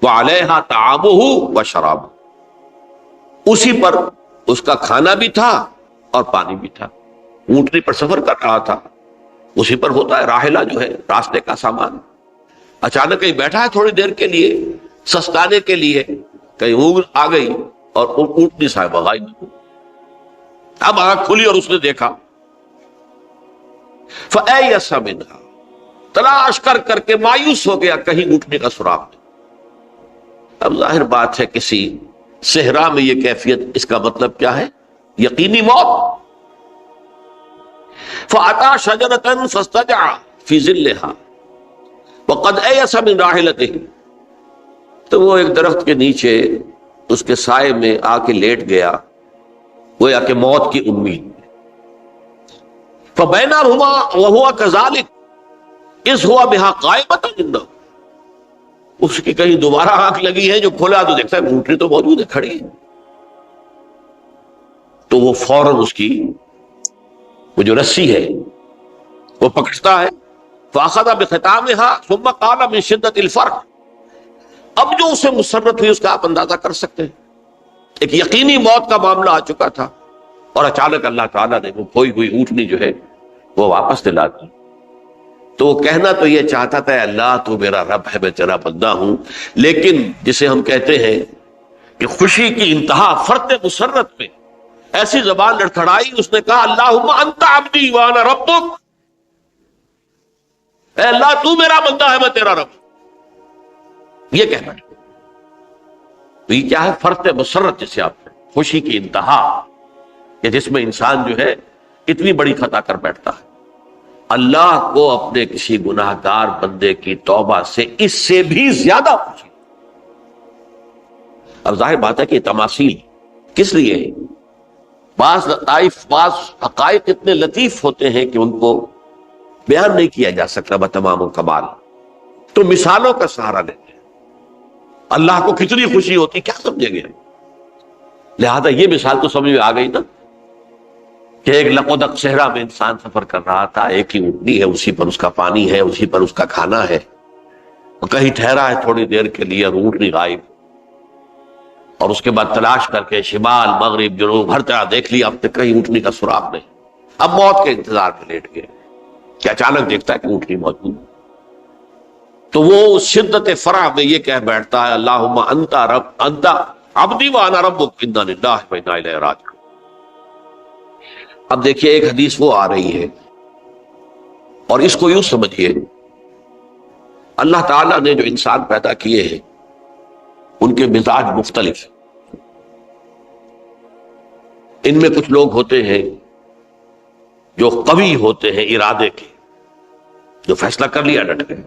وعلیہا طعامہ وشرابہ، اسی پر اس کا کھانا بھی تھا اور پانی بھی تھا، اونٹنی پر سفر کر رہا تھا، اسی پر ہوتا ہے راحلہ جو ہے راستے کا سامان، اچانک کہیں بیٹھا ہے تھوڑی دیر کے لیے سستانے کے لیے، کہیں اونٹ آ گئی اور اونٹنی صاحبہ غائب۔ اب آنکھ کھلی اور اس نے دیکھا، فَأَيَّسَ مِنْهَا، تلاش کر کر کے مایوس ہو گیا، کہیں اونٹنے کا سراغ نہیں۔ اب ظاہر بات ہے کسی صحرا میں یہ کیفیت، اس کا مطلب کیا ہے؟ یقینی موت۔ فَأَتَى شَجَرَةً فَاسْتَجَعَ فِي ظِلِّهَا وَقَدْ أَيَسَ مِنْ رَاحِلَتِهِ، تو وہ ایک درخت کے نیچے اس کے سائے میں آ کے لیٹ گیا، گویا کہ موت کی امید۔ فَبَيْنَهُمَا وَهُوَ كَذَلِكَ إِذْ هُوَ بِهَا قَائِمَةٌ عِندَهُ، اس کی کہیں دوبارہ آنکھ لگی ہے، جو کھولا تو دیکھتا ہے اونٹنی تو موجود ہے، کھڑی ہے، تو وہ فوراً اس کی وہ جو رسی ہے وہ پکڑتا ہے، فَأَخَذَ بِخِتَامِهَا ثُمَّ قَالَ مِن شِدَّةِ الْفَرْحِ، اب جو اسے مسرت ہوئی اس کا آپ اندازہ کر سکتے ہیں، ایک یقینی موت کا معاملہ آ چکا تھا، اور اچانک اللہ تعالیٰ نے وہ کھوئی ہوئی اونٹنی جو ہے وہ واپس دلا دی۔ تو وہ کہنا تو یہ چاہتا تھا، اللہ تو میرا رب ہے، میں تیرا بندہ ہوں، لیکن جسے ہم کہتے ہیں کہ خوشی کی انتہا فرط مسرت میں ایسی زبان لڑکھڑائی، اس نے کہا اللہم انت عبدی وانا ربک، اے اللہ تو میرا بندہ ہے، میں تیرا رب ہوں۔ یہ کہنا ہے، تو یہ کیا ہے؟ فرط مسرت، جسے آپ خوشی کی انتہا، کہ جس میں انسان جو ہے اتنی بڑی خطا کر بیٹھتا ہے۔ اللہ کو اپنے کسی گناہ گار بندے کی توبہ سے اس سے بھی زیادہ خوشی۔ اب ظاہر بات ہے کہ تماثیل کس لیے؟ بعض لطائف، بعض حقائق اتنے لطیف ہوتے ہیں کہ ان کو بیان نہیں کیا جا سکتا بتمام الکمال، تو مثالوں کا سہارا لیتے ہیں۔ اللہ کو کتنی خوشی ہوتی کیا سمجھیں گے؟ لہذا یہ مثال تو سمجھ میں آ گئی نا کہ ایک لقودق صحرا میں انسان سفر کر رہا تھا، ایک ہی اونٹنی ہے، اسی پر اس کا پانی ہے، اسی پر اس کا کھانا ہے، اور کہیں ٹھہرا ہے تھوڑی دیر کے لیے، اونٹنی غائب، اور اس کے بعد تلاش کر کے شمال مغرب جنوب ہر طرح دیکھ لیا، اب تک کہیں اونٹنی کا سراغ نہیں۔ اب موت کے انتظار میں لیٹ گئے کہ اچانک دیکھتا ہے کہ اونٹنی موجود، تو وہ شدت فرح میں یہ کہہ بیٹھتا ہے اللہم انت رب انت عبدی وانا ربک انا للہ و انا الیہ راجعون۔ اب دیکھیے ایک حدیث وہ آ رہی ہے، اور اس کو یوں سمجھیے اللہ تعالیٰ نے جو انسان پیدا کیے ہیں ان کے مزاج مختلف ہیں۔ ان میں کچھ لوگ ہوتے ہیں جو قوی ہوتے ہیں ارادے کے، جو فیصلہ کر لیا ڈٹ گئے۔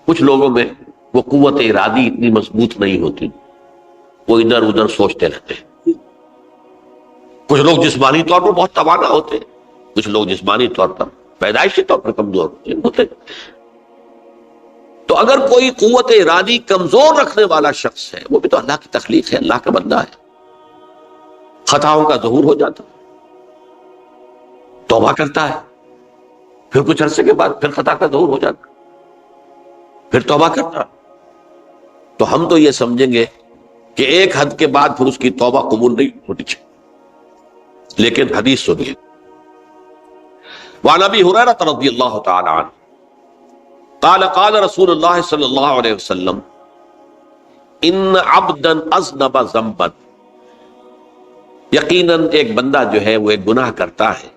کچھ لوگوں میں وہ قوت ارادی اتنی مضبوط نہیں ہوتی، وہ ادھر ادھر سوچتے رہتے ہیں۔ کچھ لوگ جسمانی طور پر بہت توانا ہوتے ہیں، کچھ لوگ جسمانی طور پر پیدائشی طور پر کمزور ہوتے ہیں۔ تو اگر کوئی قوت ارادی کمزور رکھنے والا شخص ہے، وہ بھی تو اللہ کی تخلیق ہے، اللہ کا بندہ ہے، خطاؤں کا ظہور ہو جاتا، توبہ کرتا ہے، پھر کچھ عرصے کے بعد پھر خطا کا ظہور ہو جاتا، پھر توبہ کرتا، تو ہم تو یہ سمجھیں گے کہ ایک حد کے بعد پھر اس کی توبہ قبول نہیں ہوتی چاہیے۔ لیکن حدیث سنیے، وعن ابی ہریرہ رضی اللہ تعالی عنہ قال قال رسول اللہ صلی اللہ علیہ وسلم ان عبدا اذنب ذنبا، یقیناً ایک بندہ جو ہے وہ ایک گناہ کرتا ہے،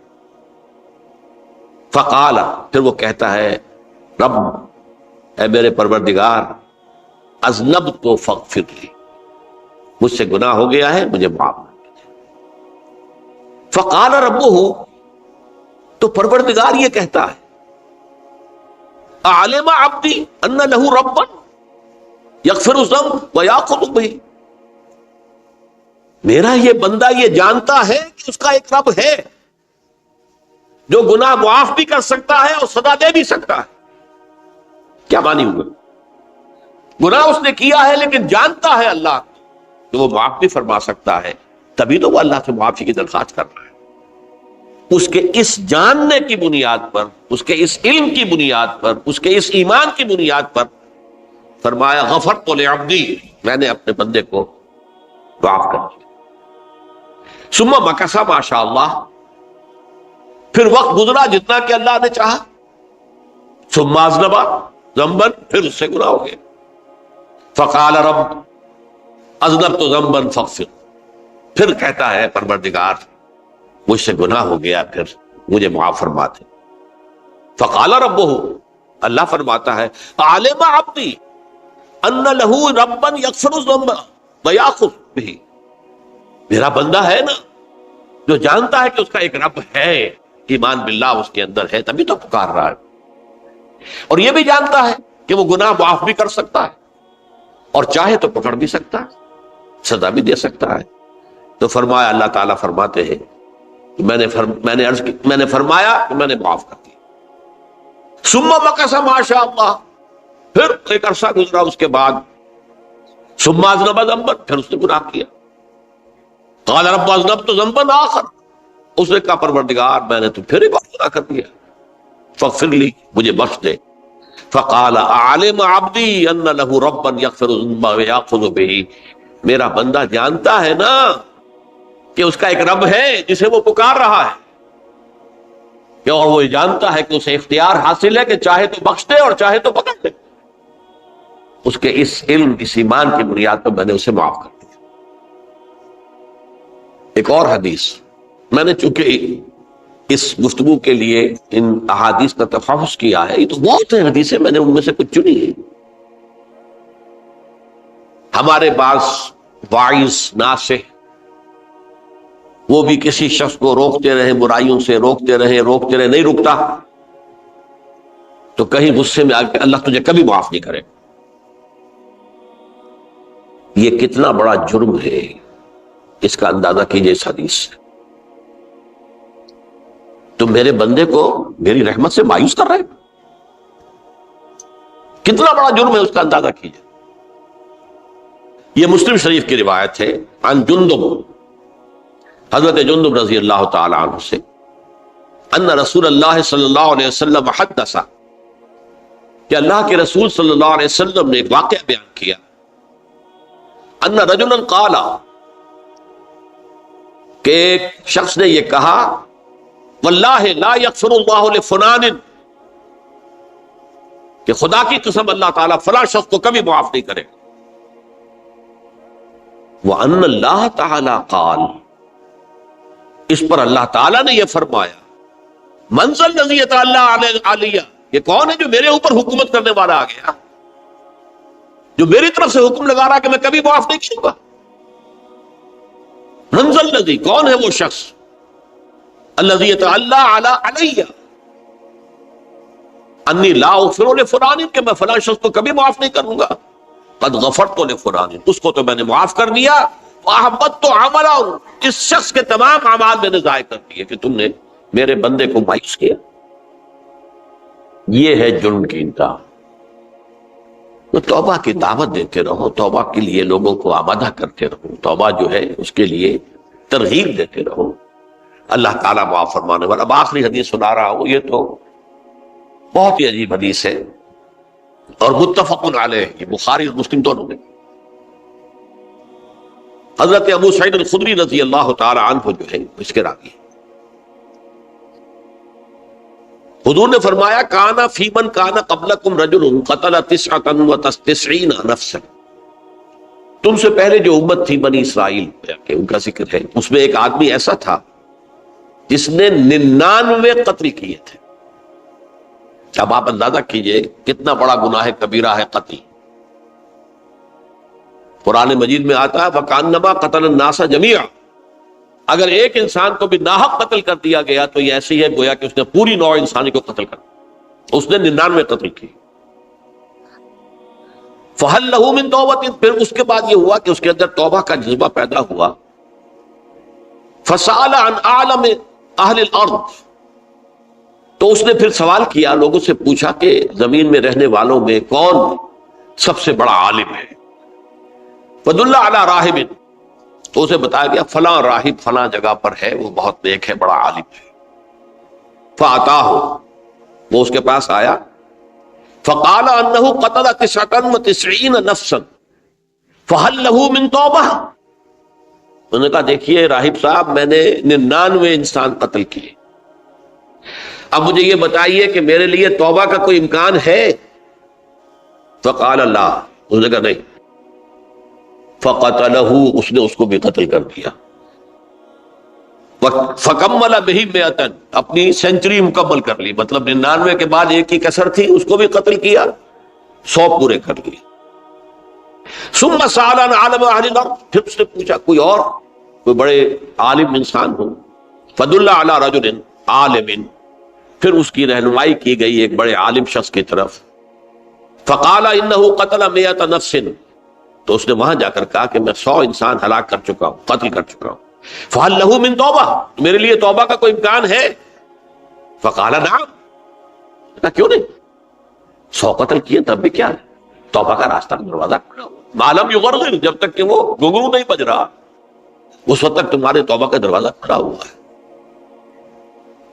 فقال، پھر وہ کہتا ہے رب، اے میرے پروردگار، اذنبت فاغفر لی، مجھ سے گناہ ہو گیا ہے، مجھے معاف کر۔ فقال ربہ، تو پروردگار یہ کہتا ہے اعلم عبدی ان لہ ربا یغفر الذنب ویاخذ بہ، میرا یہ بندہ یہ جانتا ہے کہ اس کا ایک رب ہے جو گناہ معاف بھی کر سکتا ہے اور سزا دے بھی سکتا ہے۔ کیا معنی ہوگا؟ گناہ اس نے کیا ہے لیکن جانتا ہے اللہ کہ وہ معاف بھی فرما سکتا ہے، تبھی تو وہ اللہ سے معافی کی درخواست کر رہا ہے۔ اس کے اس جاننے کی بنیاد پر، اس کے اس علم کی بنیاد پر، اس کے اس ایمان کی بنیاد پر فرمایا غفرت لعبدی، میں نے اپنے بندے کو معاف کر دیا۔ ثم مکث ما شاء اللہ، پھر وقت گزرا جتنا کہ اللہ نے چاہا، ثم اذنب ذنبا، پھر اس سے گناہ ہو گیا، فقال رب اذنبت ذنبا فاغفر، پھر کہتا ہے پروردگار مجھ سے گناہ ہو گیا، پھر مجھے معاف فرما دے۔ فقال ربہ، اللہ فرماتا ہے علم عبدی ان لہ ربا یغفر الذنب ویاخذ بہ، میرا بندہ ہے نا جو جانتا ہے کہ اس کا ایک رب ہے، ایمان باللہ اس کے اندر ہے، تبھی تو پکار رہا ہے، اور یہ بھی جانتا ہے کہ وہ گناہ معاف بھی کر سکتا ہے اور چاہے تو پکڑ بھی سکتا ہے، سزا بھی دے سکتا ہے۔ تو فرمایا، اللہ تعالیٰ فرماتے ہیں میں نے فرمایا کہ میں نے معاف کر دیا۔ ثم مکث ما شاء اللہ، پھر ایک عرصہ گزرا اس کے بعد، ثم اذنب ذنبا، پھر اس نے گناہ کیا، قال رب اذنبت ذنبا آخر، اس نے کہا پروردگار میں نے تو پھر ایک اور گناہ کر دیا، فاغفر لی، مجھے بخش دے۔ فقال اعلم عبدی ان لہ ربا یغفر الذنب ویاخذ بہ، میرا بندہ جانتا ہے نا کہ اس کا ایک رب ہے جسے وہ پکار رہا ہے، اور وہ جانتا ہے کہ اسے اختیار حاصل ہے کہ چاہے تو بخش دے اور چاہے تو پکڑ دے۔ اس کے اس علم، اس ایمان کی بنیاد پر میں نے اسے معاف کر دیا۔ ایک اور حدیث، میں نے چونکہ اس گفتگو کے لیے ان احادیث کا تحفظ کیا ہے، یہ تو بہت ہیں حدیثیں، میں نے ان میں سے کچھ چنی ہے۔ ہمارے بعض واعظ ناصح وہ بھی کسی شخص کو روکتے رہے، برائیوں سے روکتے رہے، نہیں رکتا، تو کہیں غصے میں آ کے اللہ تجھے کبھی معاف نہیں کرے۔ یہ کتنا بڑا جرم ہے، اس کا اندازہ کیجئے اس حدیث سے۔ تو میرے بندے کو میری رحمت سے مایوس کر رہے، کتنا بڑا جرم ہے، اس کا اندازہ کیجئے۔ یہ مسلم شریف کی روایت ہے عن جندب، حضرت جندب رضی اللہ تعالی عنہ سے، ان رسول اللہ صلی اللہ علیہ وسلم حدث، کہ اللہ کے رسول صلی اللہ علیہ وسلم نے ایک واقعہ بیان کیا، ان رجلا قال، کہ ایک شخص نے یہ کہا، واللہ لا یغفر اللہ لفلان، کہ خدا کی قسم اللہ تعالیٰ فلاں شخص کو کبھی معاف نہیں کرے گا، وَأَنَّ اللَّهَ تَعَالَى قَالَ، اس پر اللہ تعالیٰ نے یہ فرمایا، مَنْ ذَا الَّذِي يَتَعَلَّىٰ عَلَيَّ، یہ کون ہے جو میرے اوپر حکومت کرنے والا آ گیا، جو میری طرف سے حکم لگا رہا کہ میں کبھی معاف نہیں کروں گا۔ مَنْ ذَا الَّذِي، کون ہے وہ شخص، الَّذِي يَتَعَلَّىٰ عَلَيَّ انی لا اغفر لفلان، کہ میں فلاں شخص کو کبھی معاف نہیں کروں گا، قد غفرت لفلان، اس کو تو میں نے معاف کر دیا، وَأَحْبَطْتُ عَمَلَهُ، اس شخص کے تمام اعمال میں نے ضائع کر دیے کہ تم نے میرے بندے کو مایوس کیا۔ یہ ہے جرم کی انتہا۔ تو توبہ کی دعوت دیتے رہو، توبہ کے لیے لوگوں کو آمادہ کرتے رہو، توبہ جو ہے اس کے لیے ترغیب دیتے رہو، اللہ تعالیٰ معاف فرمانے والا۔ اب آخری حدیث سنا رہا ہوں، یہ تو بہت ہی عجیب حدیث ہے اور متفق علیہ، یہ بخاری اور مسلم دونوں میں۔ حضرت ابو سعید الخدری رضی اللہ تعالی عنہ جو ہے اس کے راوی، حضور نے فرمایا، کانا فی من کانا قبلکم رجل قتل 99 نفسا، تم سے پہلے جو امت تھی بنی اسرائیل کہ ان کا ذکر ہے، اس میں ایک آدمی ایسا تھا جس نے 99 قتل کیے تھے۔ اب آپ اندازہ کیجئے کتنا بڑا گناہ کبیرہ ہے قتل۔ قرآن مجید میں آتا ہے فَكَأَنَّمَا قَتَلَ النَّاسَ جَمِيعًا، اگر ایک انسان کو بھی ناحق قتل کر دیا گیا تو یہ ایسی ہے گویا کہ اس نے پوری نوع انسانی کو قتل کر دیا، اس نے 99 قتل کی۔ فَهَلْ لَهُ مِن تَوْبَةٍ، پھر اس کے بعد یہ ہوا کہ اس کے اندر توبہ کا جذبہ پیدا ہوا۔ فَسَأَلَ عَنْ أَعْلَمِ أَهْلِ الْأَرْضِ، تو اس نے پھر سوال کیا، لوگوں سے پوچھا کہ زمین میں رہنے والوں میں کون سب سے بڑا عالم ہے۔ فَدُلَّ عَلَىٰ رَاهِبٍ، تو اسے بتایا گیا فلاں راہب فلاں جگہ پر ہے، وہ بہت نیک ہے، بڑا عالم ہے۔ فَأَتَاهُ، وہ اس کے پاس آیا، فَقَالَ أَنَّهُ قَتَلَ 99 نَفْسًا فَهَلْ لَهُ مِن تَوْبَةٍ، انہوں نے کہا دیکھیے راہب صاحب، میں نے 99 انسان قتل کیے، اب مجھے یہ بتائیے کہ میرے لیے توبہ کا کوئی امکان ہے؟ فقال لا، اس نے کہا نہیں۔ فقتلہ، اس نے اس کو بھی قتل کر دیا۔ فکمل بہ 100، اپنی سینچری مکمل کر لی، مطلب 99 کے بعد ایک کی کسر تھی، اس کو بھی قتل کیا، 100 پورے کر لیے۔ ثم سأل عن عالم اہل الارض، پھر اس نے پوچھا کوئی اور کوئی بڑے عالم انسان ہو۔ فدل علی رجل عالم، پھر اس کی رہنمائی کی گئی ایک بڑے عالم شخص کی طرف۔ فقال انہ قتل 100 نفس، تو اس نے وہاں جا کر کہا کہ میں 100 انسان ہلاک کر چکا ہوں، قتل کر چکا ہوں۔ فہل لہ من توبہ، میرے لیے توبہ کا کوئی امکان ہے؟ فقال نعم، کہا کیوں نہیں، 100 قتل کیے تب بھی کیا ہے، توبہ کا راستہ دروازہ کھلا ہوا، معلوم یغرغر، جب تک کہ وہ گھنگرو نہیں بج رہا اس وقت تک تمہارے توبہ کا دروازہ کھلا ہوا ہے۔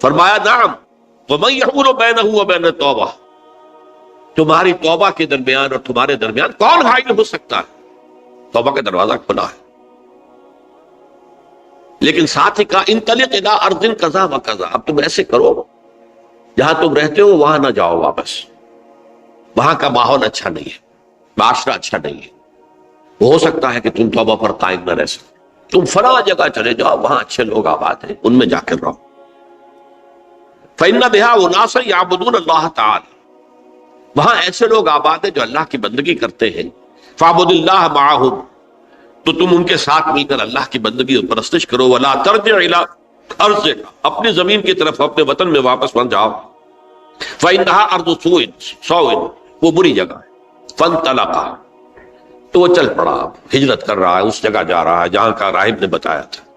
فرمایا نعم، ومن یحول بینہ وبین التوبہ، تمہاری توبہ کے درمیان اور تمہارے درمیان کون حائل ہو سکتا ہے، توبہ کا دروازہ کھلا ہے۔ لیکن ساتھ ہی کہا انطلق الی ارض کذا و کذا، اب تم ایسے کرو جہاں تم رہتے ہو وہاں نہ جاؤ واپس، وہاں کا ماحول اچھا نہیں ہے، معاشرہ اچھا نہیں ہے، ہو سکتا ہے کہ تم توبہ پر قائم نہ رہ سکو، تم فلاں جگہ چلے جاؤ وہاں اچھے لوگ آباد ہیں، ان میں جا کر رہو۔ فإن بها اناسا یعبدون اللہ تعالی، وہاں ایسے لوگ آباد ہیں جو اللہ کی بندگی کرتے ہیں، فاعبد اللہ معہم، تو تم ان کے ساتھ مل کر اللہ کی بندگی اور پرستش کرو، ولا ترجع الی ارضک، اپنی زمین کی طرف اپنے وطن میں واپس بن جاؤ، فإنها ارض سوء، وہ بری جگہ ہے۔ فانطلقا، تو وہ چل پڑا، ہجرت کر رہا ہے، اس جگہ جا رہا ہے جہاں کا راہب نے بتایا تھا۔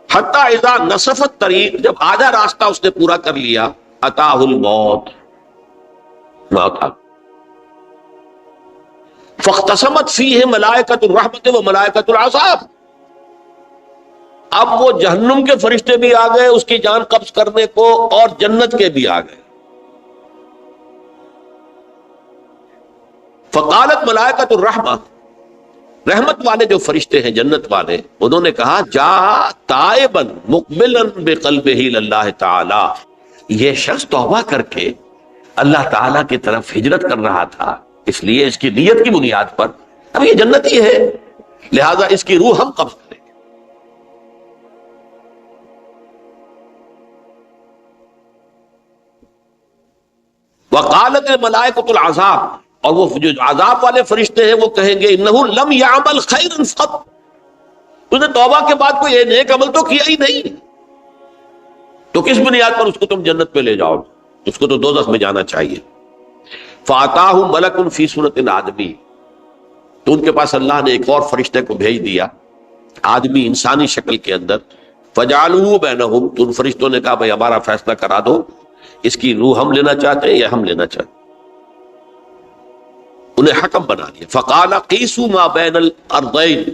حتی اذا نصف الطریق، جب آدھا راستہ اس نے پورا کر لیا، اتاہ الموت، موت آ، فاختصمت فیہ ملائکۃ الرحمت و ملائکۃ العذاب. اب وہ جہنم کے فرشتے بھی آ گئے اس کی جان قبض کرنے کو، اور جنت کے بھی آ گئے. فقالت ملائکۃ الرحمہ، رحمت والے جو فرشتے ہیں جنت والے، انہوں نے کہا جا تائبا مقبلا بقلبہ اللہ تعالی، یہ شخص توبہ کر کے اللہ تعالیٰ کی طرف ہجرت کر رہا تھا، اس لیے اس کی نیت کی بنیاد پر اب یہ جنتی ہے، لہذا اس کی روح ہم قبض کریں گے. وقالت الملائکۃ العذاب، اور وہ جو عذاب والے فرشتے ہیں وہ کہیں گے انہ لم یعمل خیرا قط، اس نے توبہ کے بعد کوئی نیک عمل تو کیا ہی نہیں، تو کس بنیاد پر اس کو تم جنت پہ لے جاؤ گے؟ اس کو تو دوزخ میں جانا چاہیے. فاتاہ ملک فی صورت آدمی، تو ان کے پاس اللہ نے ایک اور فرشتے کو بھیج دیا آدمی انسانی شکل کے اندر. فجعلوہ بینہم، تو ان فرشتوں نے کہا بھائی ہمارا فیصلہ کرا دو، اس کی روح ہم لینا چاہتے ہیں یا ہم لینا چاہتے ہیں. انہیں حکم بنا دیا. فقال قیسوا ما بین الارضین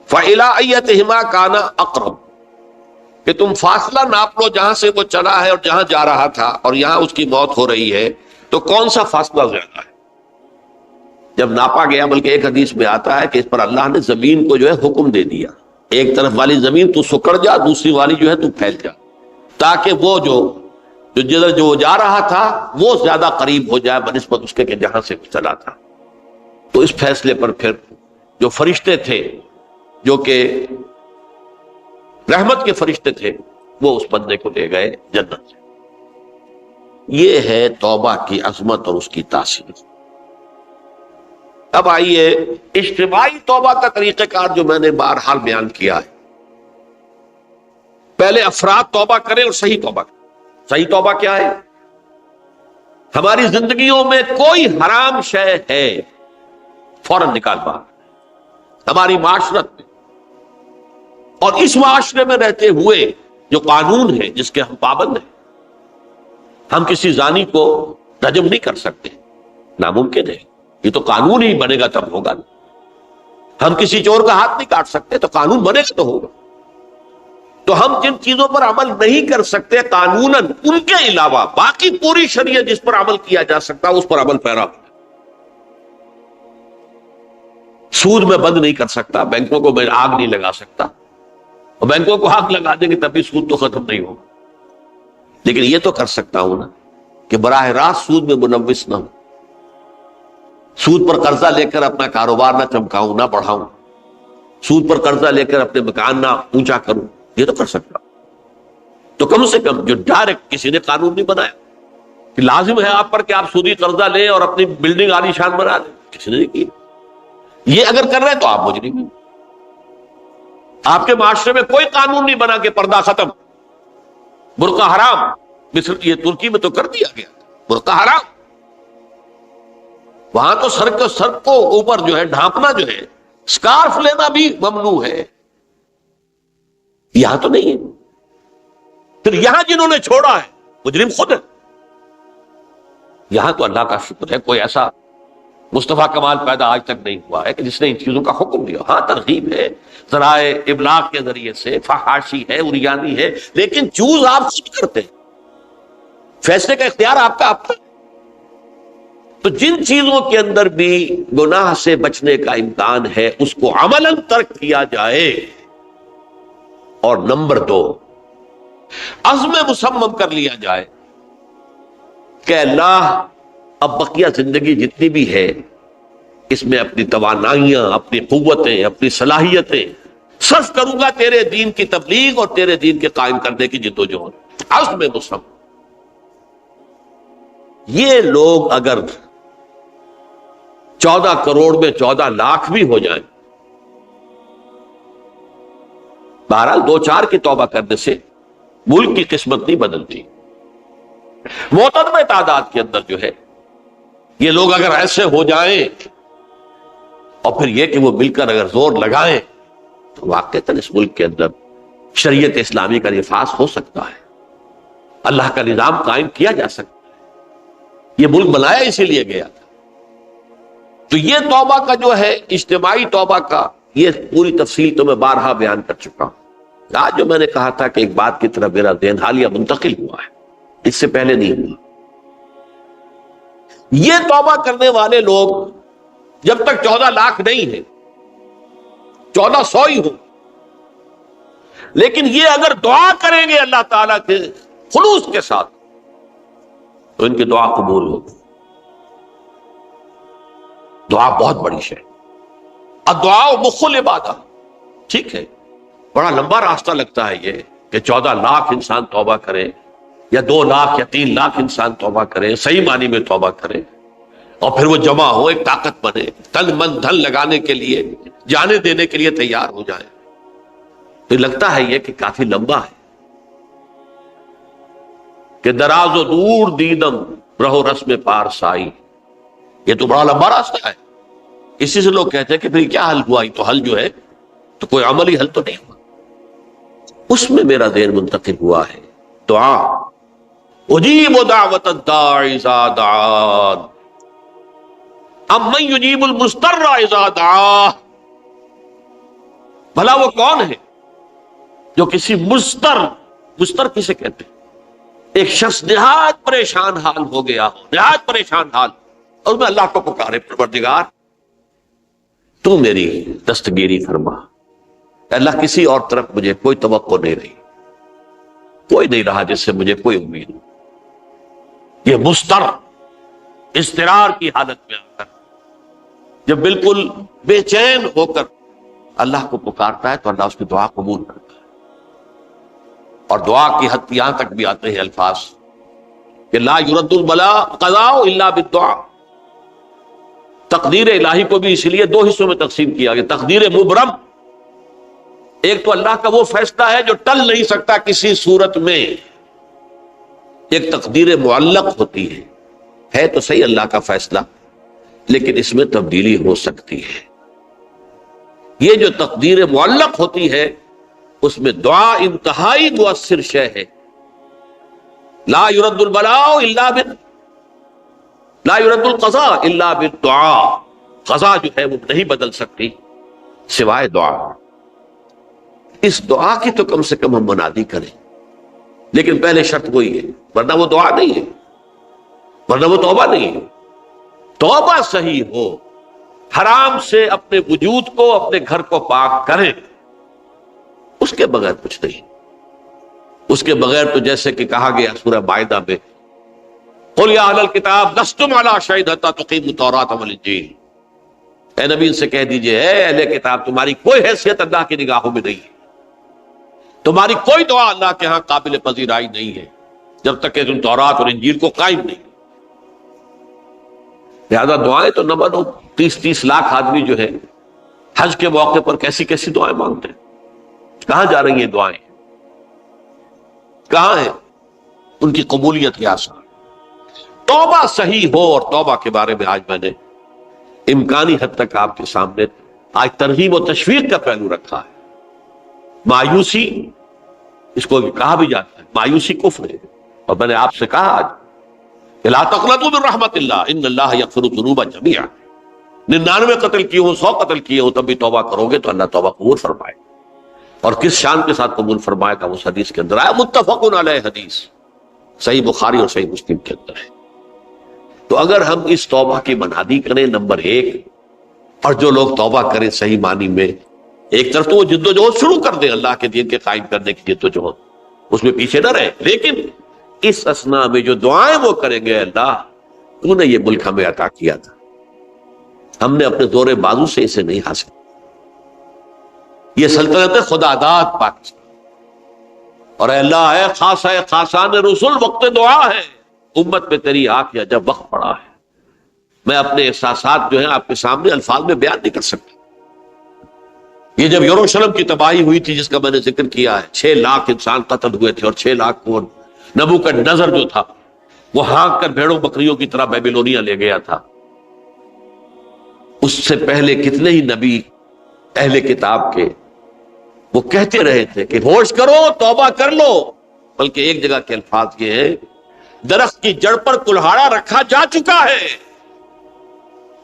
فإلی ایتہما کان اقرب، کہ تم فاصلہ ناپ لو جہاں سے وہ چلا ہے اور جہاں جا رہا تھا، اور یہاں اس کی موت ہو رہی ہے، تو کون سا فاصلہ زیادہ ہے. جب ناپا گیا، بلکہ ایک حدیث میں آتا ہے کہ اس پر اللہ نے زمین کو جو ہے حکم دے دیا، ایک طرف والی زمین تو سکڑ جا، دوسری والی جو ہے تو پھیل جا، تاکہ وہ جو جدھر جو جا رہا تھا وہ زیادہ قریب ہو جائے بنسبت اس کے کہ جہاں سے چلا تھا. تو اس فیصلے پر پھر جو فرشتے تھے جو کہ رحمت کے فرشتے تھے وہ اس بندے کو لے گئے جنت سے. یہ ہے توبہ کی عظمت اور اس کی تاثیر. اب آئیے اجتماعی توبہ کا طریقہ کار جو میں نے بہرحال بیان کیا ہے. پہلے افراد توبہ کریں اور صحیح توبہ کریں. صحیح توبہ کیا ہے؟ ہماری زندگیوں میں کوئی حرام شے ہے فوراً نکال باہر، ہماری معاشرت میں اور اس معاشرے میں رہتے ہوئے جو قانون ہے جس کے ہم پابند ہیں. ہم کسی زانی کو رجم نہیں کر سکتے، ناممکن ہے، یہ تو قانون ہی بنے گا تب ہوگا. ہم کسی چور کا ہاتھ نہیں کاٹ سکتے، تو قانون بنے گا تو ہوگا. تو ہم جن چیزوں پر عمل نہیں کر سکتے قانوناً، ان کے علاوہ باقی پوری شریعت جس پر عمل کیا جا سکتا اس پر عمل پیرا. سود میں بند نہیں کر سکتا، بینکوں کو میں آگ نہیں لگا سکتا، اور بینکوں کو آگ لگا دیں گے تب بھی سود تو ختم نہیں ہوگا. لیکن یہ تو کر سکتا ہوں نا کہ براہ راست سود میں ملوث نہ ہوں، سود پر قرضہ لے کر اپنا کاروبار نہ چمکاؤں نہ بڑھاؤں، سود پر قرضہ لے کر اپنے مکان نہ اونچا کروں، یہ تو کر سکتا. تو کم سے کم جو ڈائریکٹ کسی نے قانون نہیں بنایا کہ لازم ہے آپ پر کہ آپ سودی قرضہ لیں اور اپنی بلڈنگ عالی شان بنا لیں، کسی نے نہیں کی. یہ اگر کر رہے ہیں تو آپ مجرم ہیں. آپ کے معاشرے میں کوئی قانون نہیں بنا کہ پردہ ختم، برقع حرام. مصر یہ ترکی میں تو کر دیا گیا برقع حرام، وہاں تو سر کو اوپر جو ہے ڈھانپنا جو ہے، سکارف لینا بھی ممنوع ہے. یہاں تو نہیں ہے. پھر یہاں جنہوں نے چھوڑا ہے مجرم خود ہے. یہاں تو اللہ کا شکر ہے کوئی ایسا مصطفیٰ کمال پیدا آج تک نہیں ہوا ہے کہ جس نے ان چیزوں کا حکم دیا. ہاں ترغیب ہے ذرائع ابلاغ کے ذریعے سے، فحاشی ہے، اریانی ہے، لیکن چوز آپ خود کرتے ہیں، فیصلے کا اختیار آپ کا اپنا. تو جن چیزوں کے اندر بھی گناہ سے بچنے کا امکان ہے اس کو عملاً ترک کیا جائے. اور نمبر 2، عزم مصمم کر لیا جائے کہ اللہ اب بقیہ زندگی جتنی بھی ہے اس میں اپنی توانائیاں، اپنی قوتیں، اپنی صلاحیتیں صرف کروں گا تیرے دین کی تبلیغ اور تیرے دین کے قائم کرنے کی جدوجہد. عزم مصمم. یہ لوگ اگر 14 کروڑ میں 14 لاکھ بھی ہو جائیں، بہرحال 2-4 کی توبہ کرنے سے ملک کی قسمت نہیں بدلتی. معتدل تعداد کے اندر جو ہے یہ لوگ اگر ایسے ہو جائیں اور پھر یہ کہ وہ مل کر اگر زور لگائیں تو واقعتاً اس ملک کے اندر شریعت اسلامی کا نفاذ ہو سکتا ہے، اللہ کا نظام قائم کیا جا سکتا ہے. یہ ملک بنایا اسی لیے گیا تھا. تو یہ توبہ کا جو ہے اجتماعی توبہ کا یہ پوری تفصیل تو میں بارہا بیان کر چکا ہوں. آج جو میں نے کہا تھا کہ ایک بات کی طرف میرا ذہن حالیہ منتقل ہوا ہے، اس سے پہلے نہیں ہوا. یہ توبہ کرنے والے لوگ جب تک 14 لاکھ نہیں ہیں، 1400 ہی ہوں، لیکن یہ اگر دعا کریں گے اللہ تعالیٰ کے خلوص کے ساتھ تو ان کی دعا قبول ہوگی. دعا بہت بڑی شے. الدعاء مخ العبادہ. ٹھیک ہے، بڑا لمبا راستہ لگتا ہے یہ کہ 14 لاکھ انسان توبہ کرے یا 2 لاکھ یا 3 لاکھ انسان توبہ کرے، صحیح معنی میں توبہ کرے، اور پھر وہ جمع ہو، ایک طاقت بنے، تن من دھن لگانے کے لیے، جانے دینے کے لیے تیار ہو جائے. تو لگتا ہے یہ کہ کافی لمبا ہے کہ دراز و دور دیدم رہو رسم پارسائی. یہ تو بڑا لمبا راستہ ہے. اسی سے لوگ کہتے ہیں کہ پھر کیا حل ہوا؟ تو حل جو ہے تو کوئی عملی حل تو نہیں ہوا. اس میں میرا ذہن منتقل ہوا ہے دعا. اجیب دعوت الداعی اذا دعان امن یجیب المضطر اذا دعاہ. بھلا وہ کون ہے جو کسی مضطر کسے کہتے ہیں؟ ایک شخص نہایت پریشان حال ہو گیا ہو، نہایت پریشان حال، اور میں اللہ کو پکارے، پروردگار تو میری دستگیری فرما. اللہ کسی اور طرف مجھے کوئی توقع نہیں رہی، کوئی نہیں رہا جس سے مجھے کوئی امید ہو. یہ مضطر اضطرار کی حالت میں آ کر جب بالکل بے چین ہو کر اللہ کو پکارتا ہے تو اللہ اس کی دعا قبول کرتا ہے. اور دعا کی حد یہاں تک بھی آتے ہیں الفاظ کہ لا یرد البلاء قضاء الا بالدعاء. تقدیر الہی کو بھی اسی لیے 2 حصوں میں تقسیم کیا گیا. تقدیر مبرم، ایک تو اللہ کا وہ فیصلہ ہے جو ٹل نہیں سکتا کسی صورت میں. ایک تقدیر معلق ہوتی ہے تو صحیح اللہ کا فیصلہ، لیکن اس میں تبدیلی ہو سکتی ہے. یہ جو تقدیر معلق ہوتی ہے اس میں دعا انتہائی مؤثر شے ہے. لا يرد البلاء الا لا يرد القضاء الا بالدعاء. قضا جو ہے وہ نہیں بدل سکتی سوائے دعا. اس دعا کی تو کم سے کم ہم منادی کریں، لیکن پہلے شرط وہی ہے، ورنہ وہ دعا نہیں ہے، ورنہ وہ توبہ نہیں ہے. توبہ صحیح ہو، حرام سے اپنے وجود کو، اپنے گھر کو پاک کریں، اس کے بغیر کچھ نہیں. اس کے بغیر تو جیسے کہ کہا گیا سورہ مائدہ میں قل یا اہل الکتاب لستم علی شیء حتی تقیموا التوراۃ والانجیل. اے نبی ان سے کہہ دیجئے اے اہل کتاب تمہاری کوئی حیثیت اللہ کی نگاہوں میں نہیں ہے، تمہاری کوئی دعا اللہ کے ہاں قابل پذیرائی نہیں ہے جب تک کہ تم تورات اور انجیل کو قائم نہیں. لہذا دعائیں تو نہ بنو. 30 لاکھ آدمی جو ہے حج کے موقع پر کیسی کیسی دعائیں مانگتے ہیں. کہاں جا رہی ہیں دعائیں؟ کہاں ہیں ان کی قبولیت کے آثار؟ توبہ صحیح ہو. اور توبہ کے بارے میں آج میں نے امکانی حد تک آپ کے سامنے آج ترغیب و تشویق کا پہلو رکھا ہے. مایوسی اس کو کہا بھی جاتا ہے، مایوسی کفر ہے. اور میں نے آپ سے کہا آج لا تقنطوا من رحمت اللہ ان اللہ یغفر الذنوب جميعا. 99 قتل کیے ہوں، 100 قتل کیے ہوں، تب بھی توبہ کرو گے تو اللہ توبہ قبول فرمائے. اور کس شان کے ساتھ قبول فرمائے گا اس حدیث کے اندر آیا، متفق علیہ حدیث صحیح بخاری اور صحیح مسلم کے اندر ہے. تو اگر ہم اس توبہ کی منادی کریں نمبر 1، اور جو لوگ توبہ کریں صحیح معنی میں، ایک طرف تو وہ جد و جہد شروع کر دیں اللہ کے دین کے قائم کرنے کی جد و جہد، اس میں پیچھے نہ رہے، لیکن اس اسنا میں جو دعائیں وہ کریں گے، اللہ تو نے یہ ملک ہمیں عطا کیا تھا، ہم نے اپنے زور بازو سے اسے نہیں حاصل، یہ سلطنت خدا داد پاکستان، اور اے اللہ ہے خاص ہے خاصان رسول وقت دعا ہے، امت میں تیری آنکھ یا جب وقت پڑا ہے. میں اپنے احساسات جو ہیں آپ کے سامنے الفاظ میں بیان نہیں کر سکتا. یہ جب یروشلم کی تباہی ہوئی تھی جس کا میں نے ذکر کیا ہے، 6 لاکھ انسان قتل ہوئے تھے، اور 6 لاکھ کو نبوکدنضر جو تھا وہ ہانک کر بھیڑوں بکریوں کی طرح بیبیلونیا لے گیا تھا. اس سے پہلے کتنے ہی نبی اہل کتاب کے وہ کہتے رہے تھے کہ ہوش کرو، توبہ کر لو. بلکہ ایک جگہ کے الفاظ یہ ہیں درخت کی جڑ پر کلہاڑا رکھا جا چکا ہے،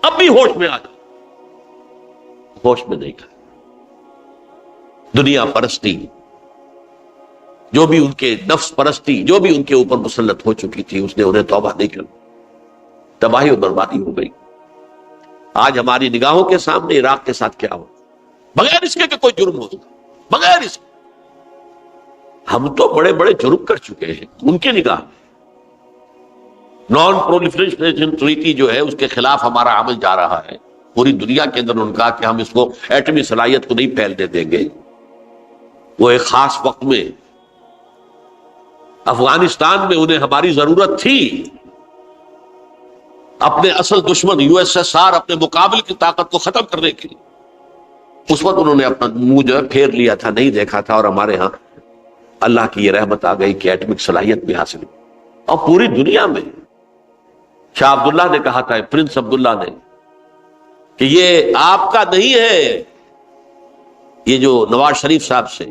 اب بھی ہوش میں آ جاؤ، ہوش میں نہیں کھا۔ دنیا پرستی، جو بھی ان کے نفس پرستی جو بھی ان کے اوپر مسلط ہو چکی تھی، اس نے انہیں توبہ نہیں کر، تباہی اور بربادی ہو گئی۔ آج ہماری نگاہوں کے سامنے عراق کے ساتھ کیا ہو، بغیر اس کے کہ کوئی جرم ہو، بغیر اس کے ہم تو بڑے بڑے جرم کر چکے ہیں ان کی نگاہ میں۔ نان پرولیفریشن ٹریٹی جو ہے اس کے خلاف ہمارا عمل جا رہا ہے پوری دنیا کے اندر، ان کا کہ ہم اس کو ایٹمی صلاحیت کو نہیں پھیلنے دیں گے۔ وہ ایک خاص وقت میں افغانستان میں انہیں ہماری ضرورت تھی، اپنے اصل دشمن یو ایس ایس آر اپنے مقابل کی طاقت کو ختم کرنے کے لیے، اس وقت انہوں نے اپنا منہ جو ہے پھیر لیا تھا، نہیں دیکھا تھا، اور ہمارے ہاں اللہ کی یہ رحمت آ گئی کہ ایٹمک صلاحیت بھی حاصل ہوئی۔ اور پوری دنیا میں شاہ عبداللہ نے کہا تھا، پرنس عبداللہ نے، کہ یہ آپ کا نہیں ہے، یہ جو نواز شریف صاحب سے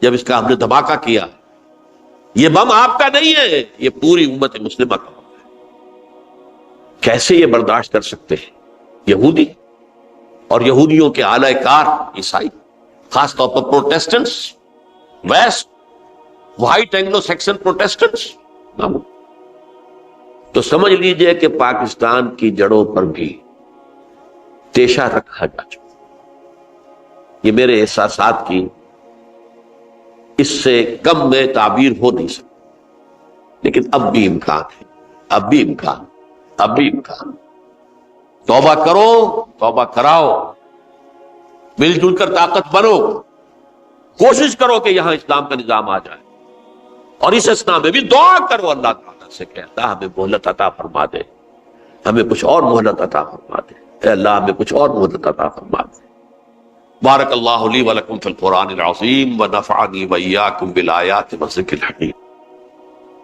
جب اس کا ہم نے دھماکہ کیا، یہ بم آپ کا نہیں ہے، یہ پوری امت مسلمہ کا بم ہے۔ کیسے یہ برداشت کر سکتے ہیں یہودی اور یہودیوں کے اعلی کار عیسائی، خاص طور پر Protestants, west white Anglo Saxon Protestants? تو سمجھ لیجئے کہ پاکستان کی جڑوں پر بھی تیشہ رکھا جا چکا۔ یہ میرے احساسات کی اس سے کم میں تعبیر ہو نہیں سکتی، لیکن اب بھی امکان ہے، اب بھی امکان، اب بھی امکان۔ توبہ کرو، توبہ کراؤ، مل جل کر طاقت بنو، کوشش کرو کہ یہاں اسلام کا نظام آ جائے، اور اس اسنا میں بھی دعا کرو اللہ تعالیٰ سے کہ اللہ ہمیں مہلت عطا فرما دے، ہمیں کچھ اور مہلت عطا فرما دے، اے اللہ ہمیں کچھ اور مہلت عطا فرما دے۔ بارک اللہ لی ولکم فی القرآن العظیم ونفعنی وإیاکم بالآیات والذکر الحکیم۔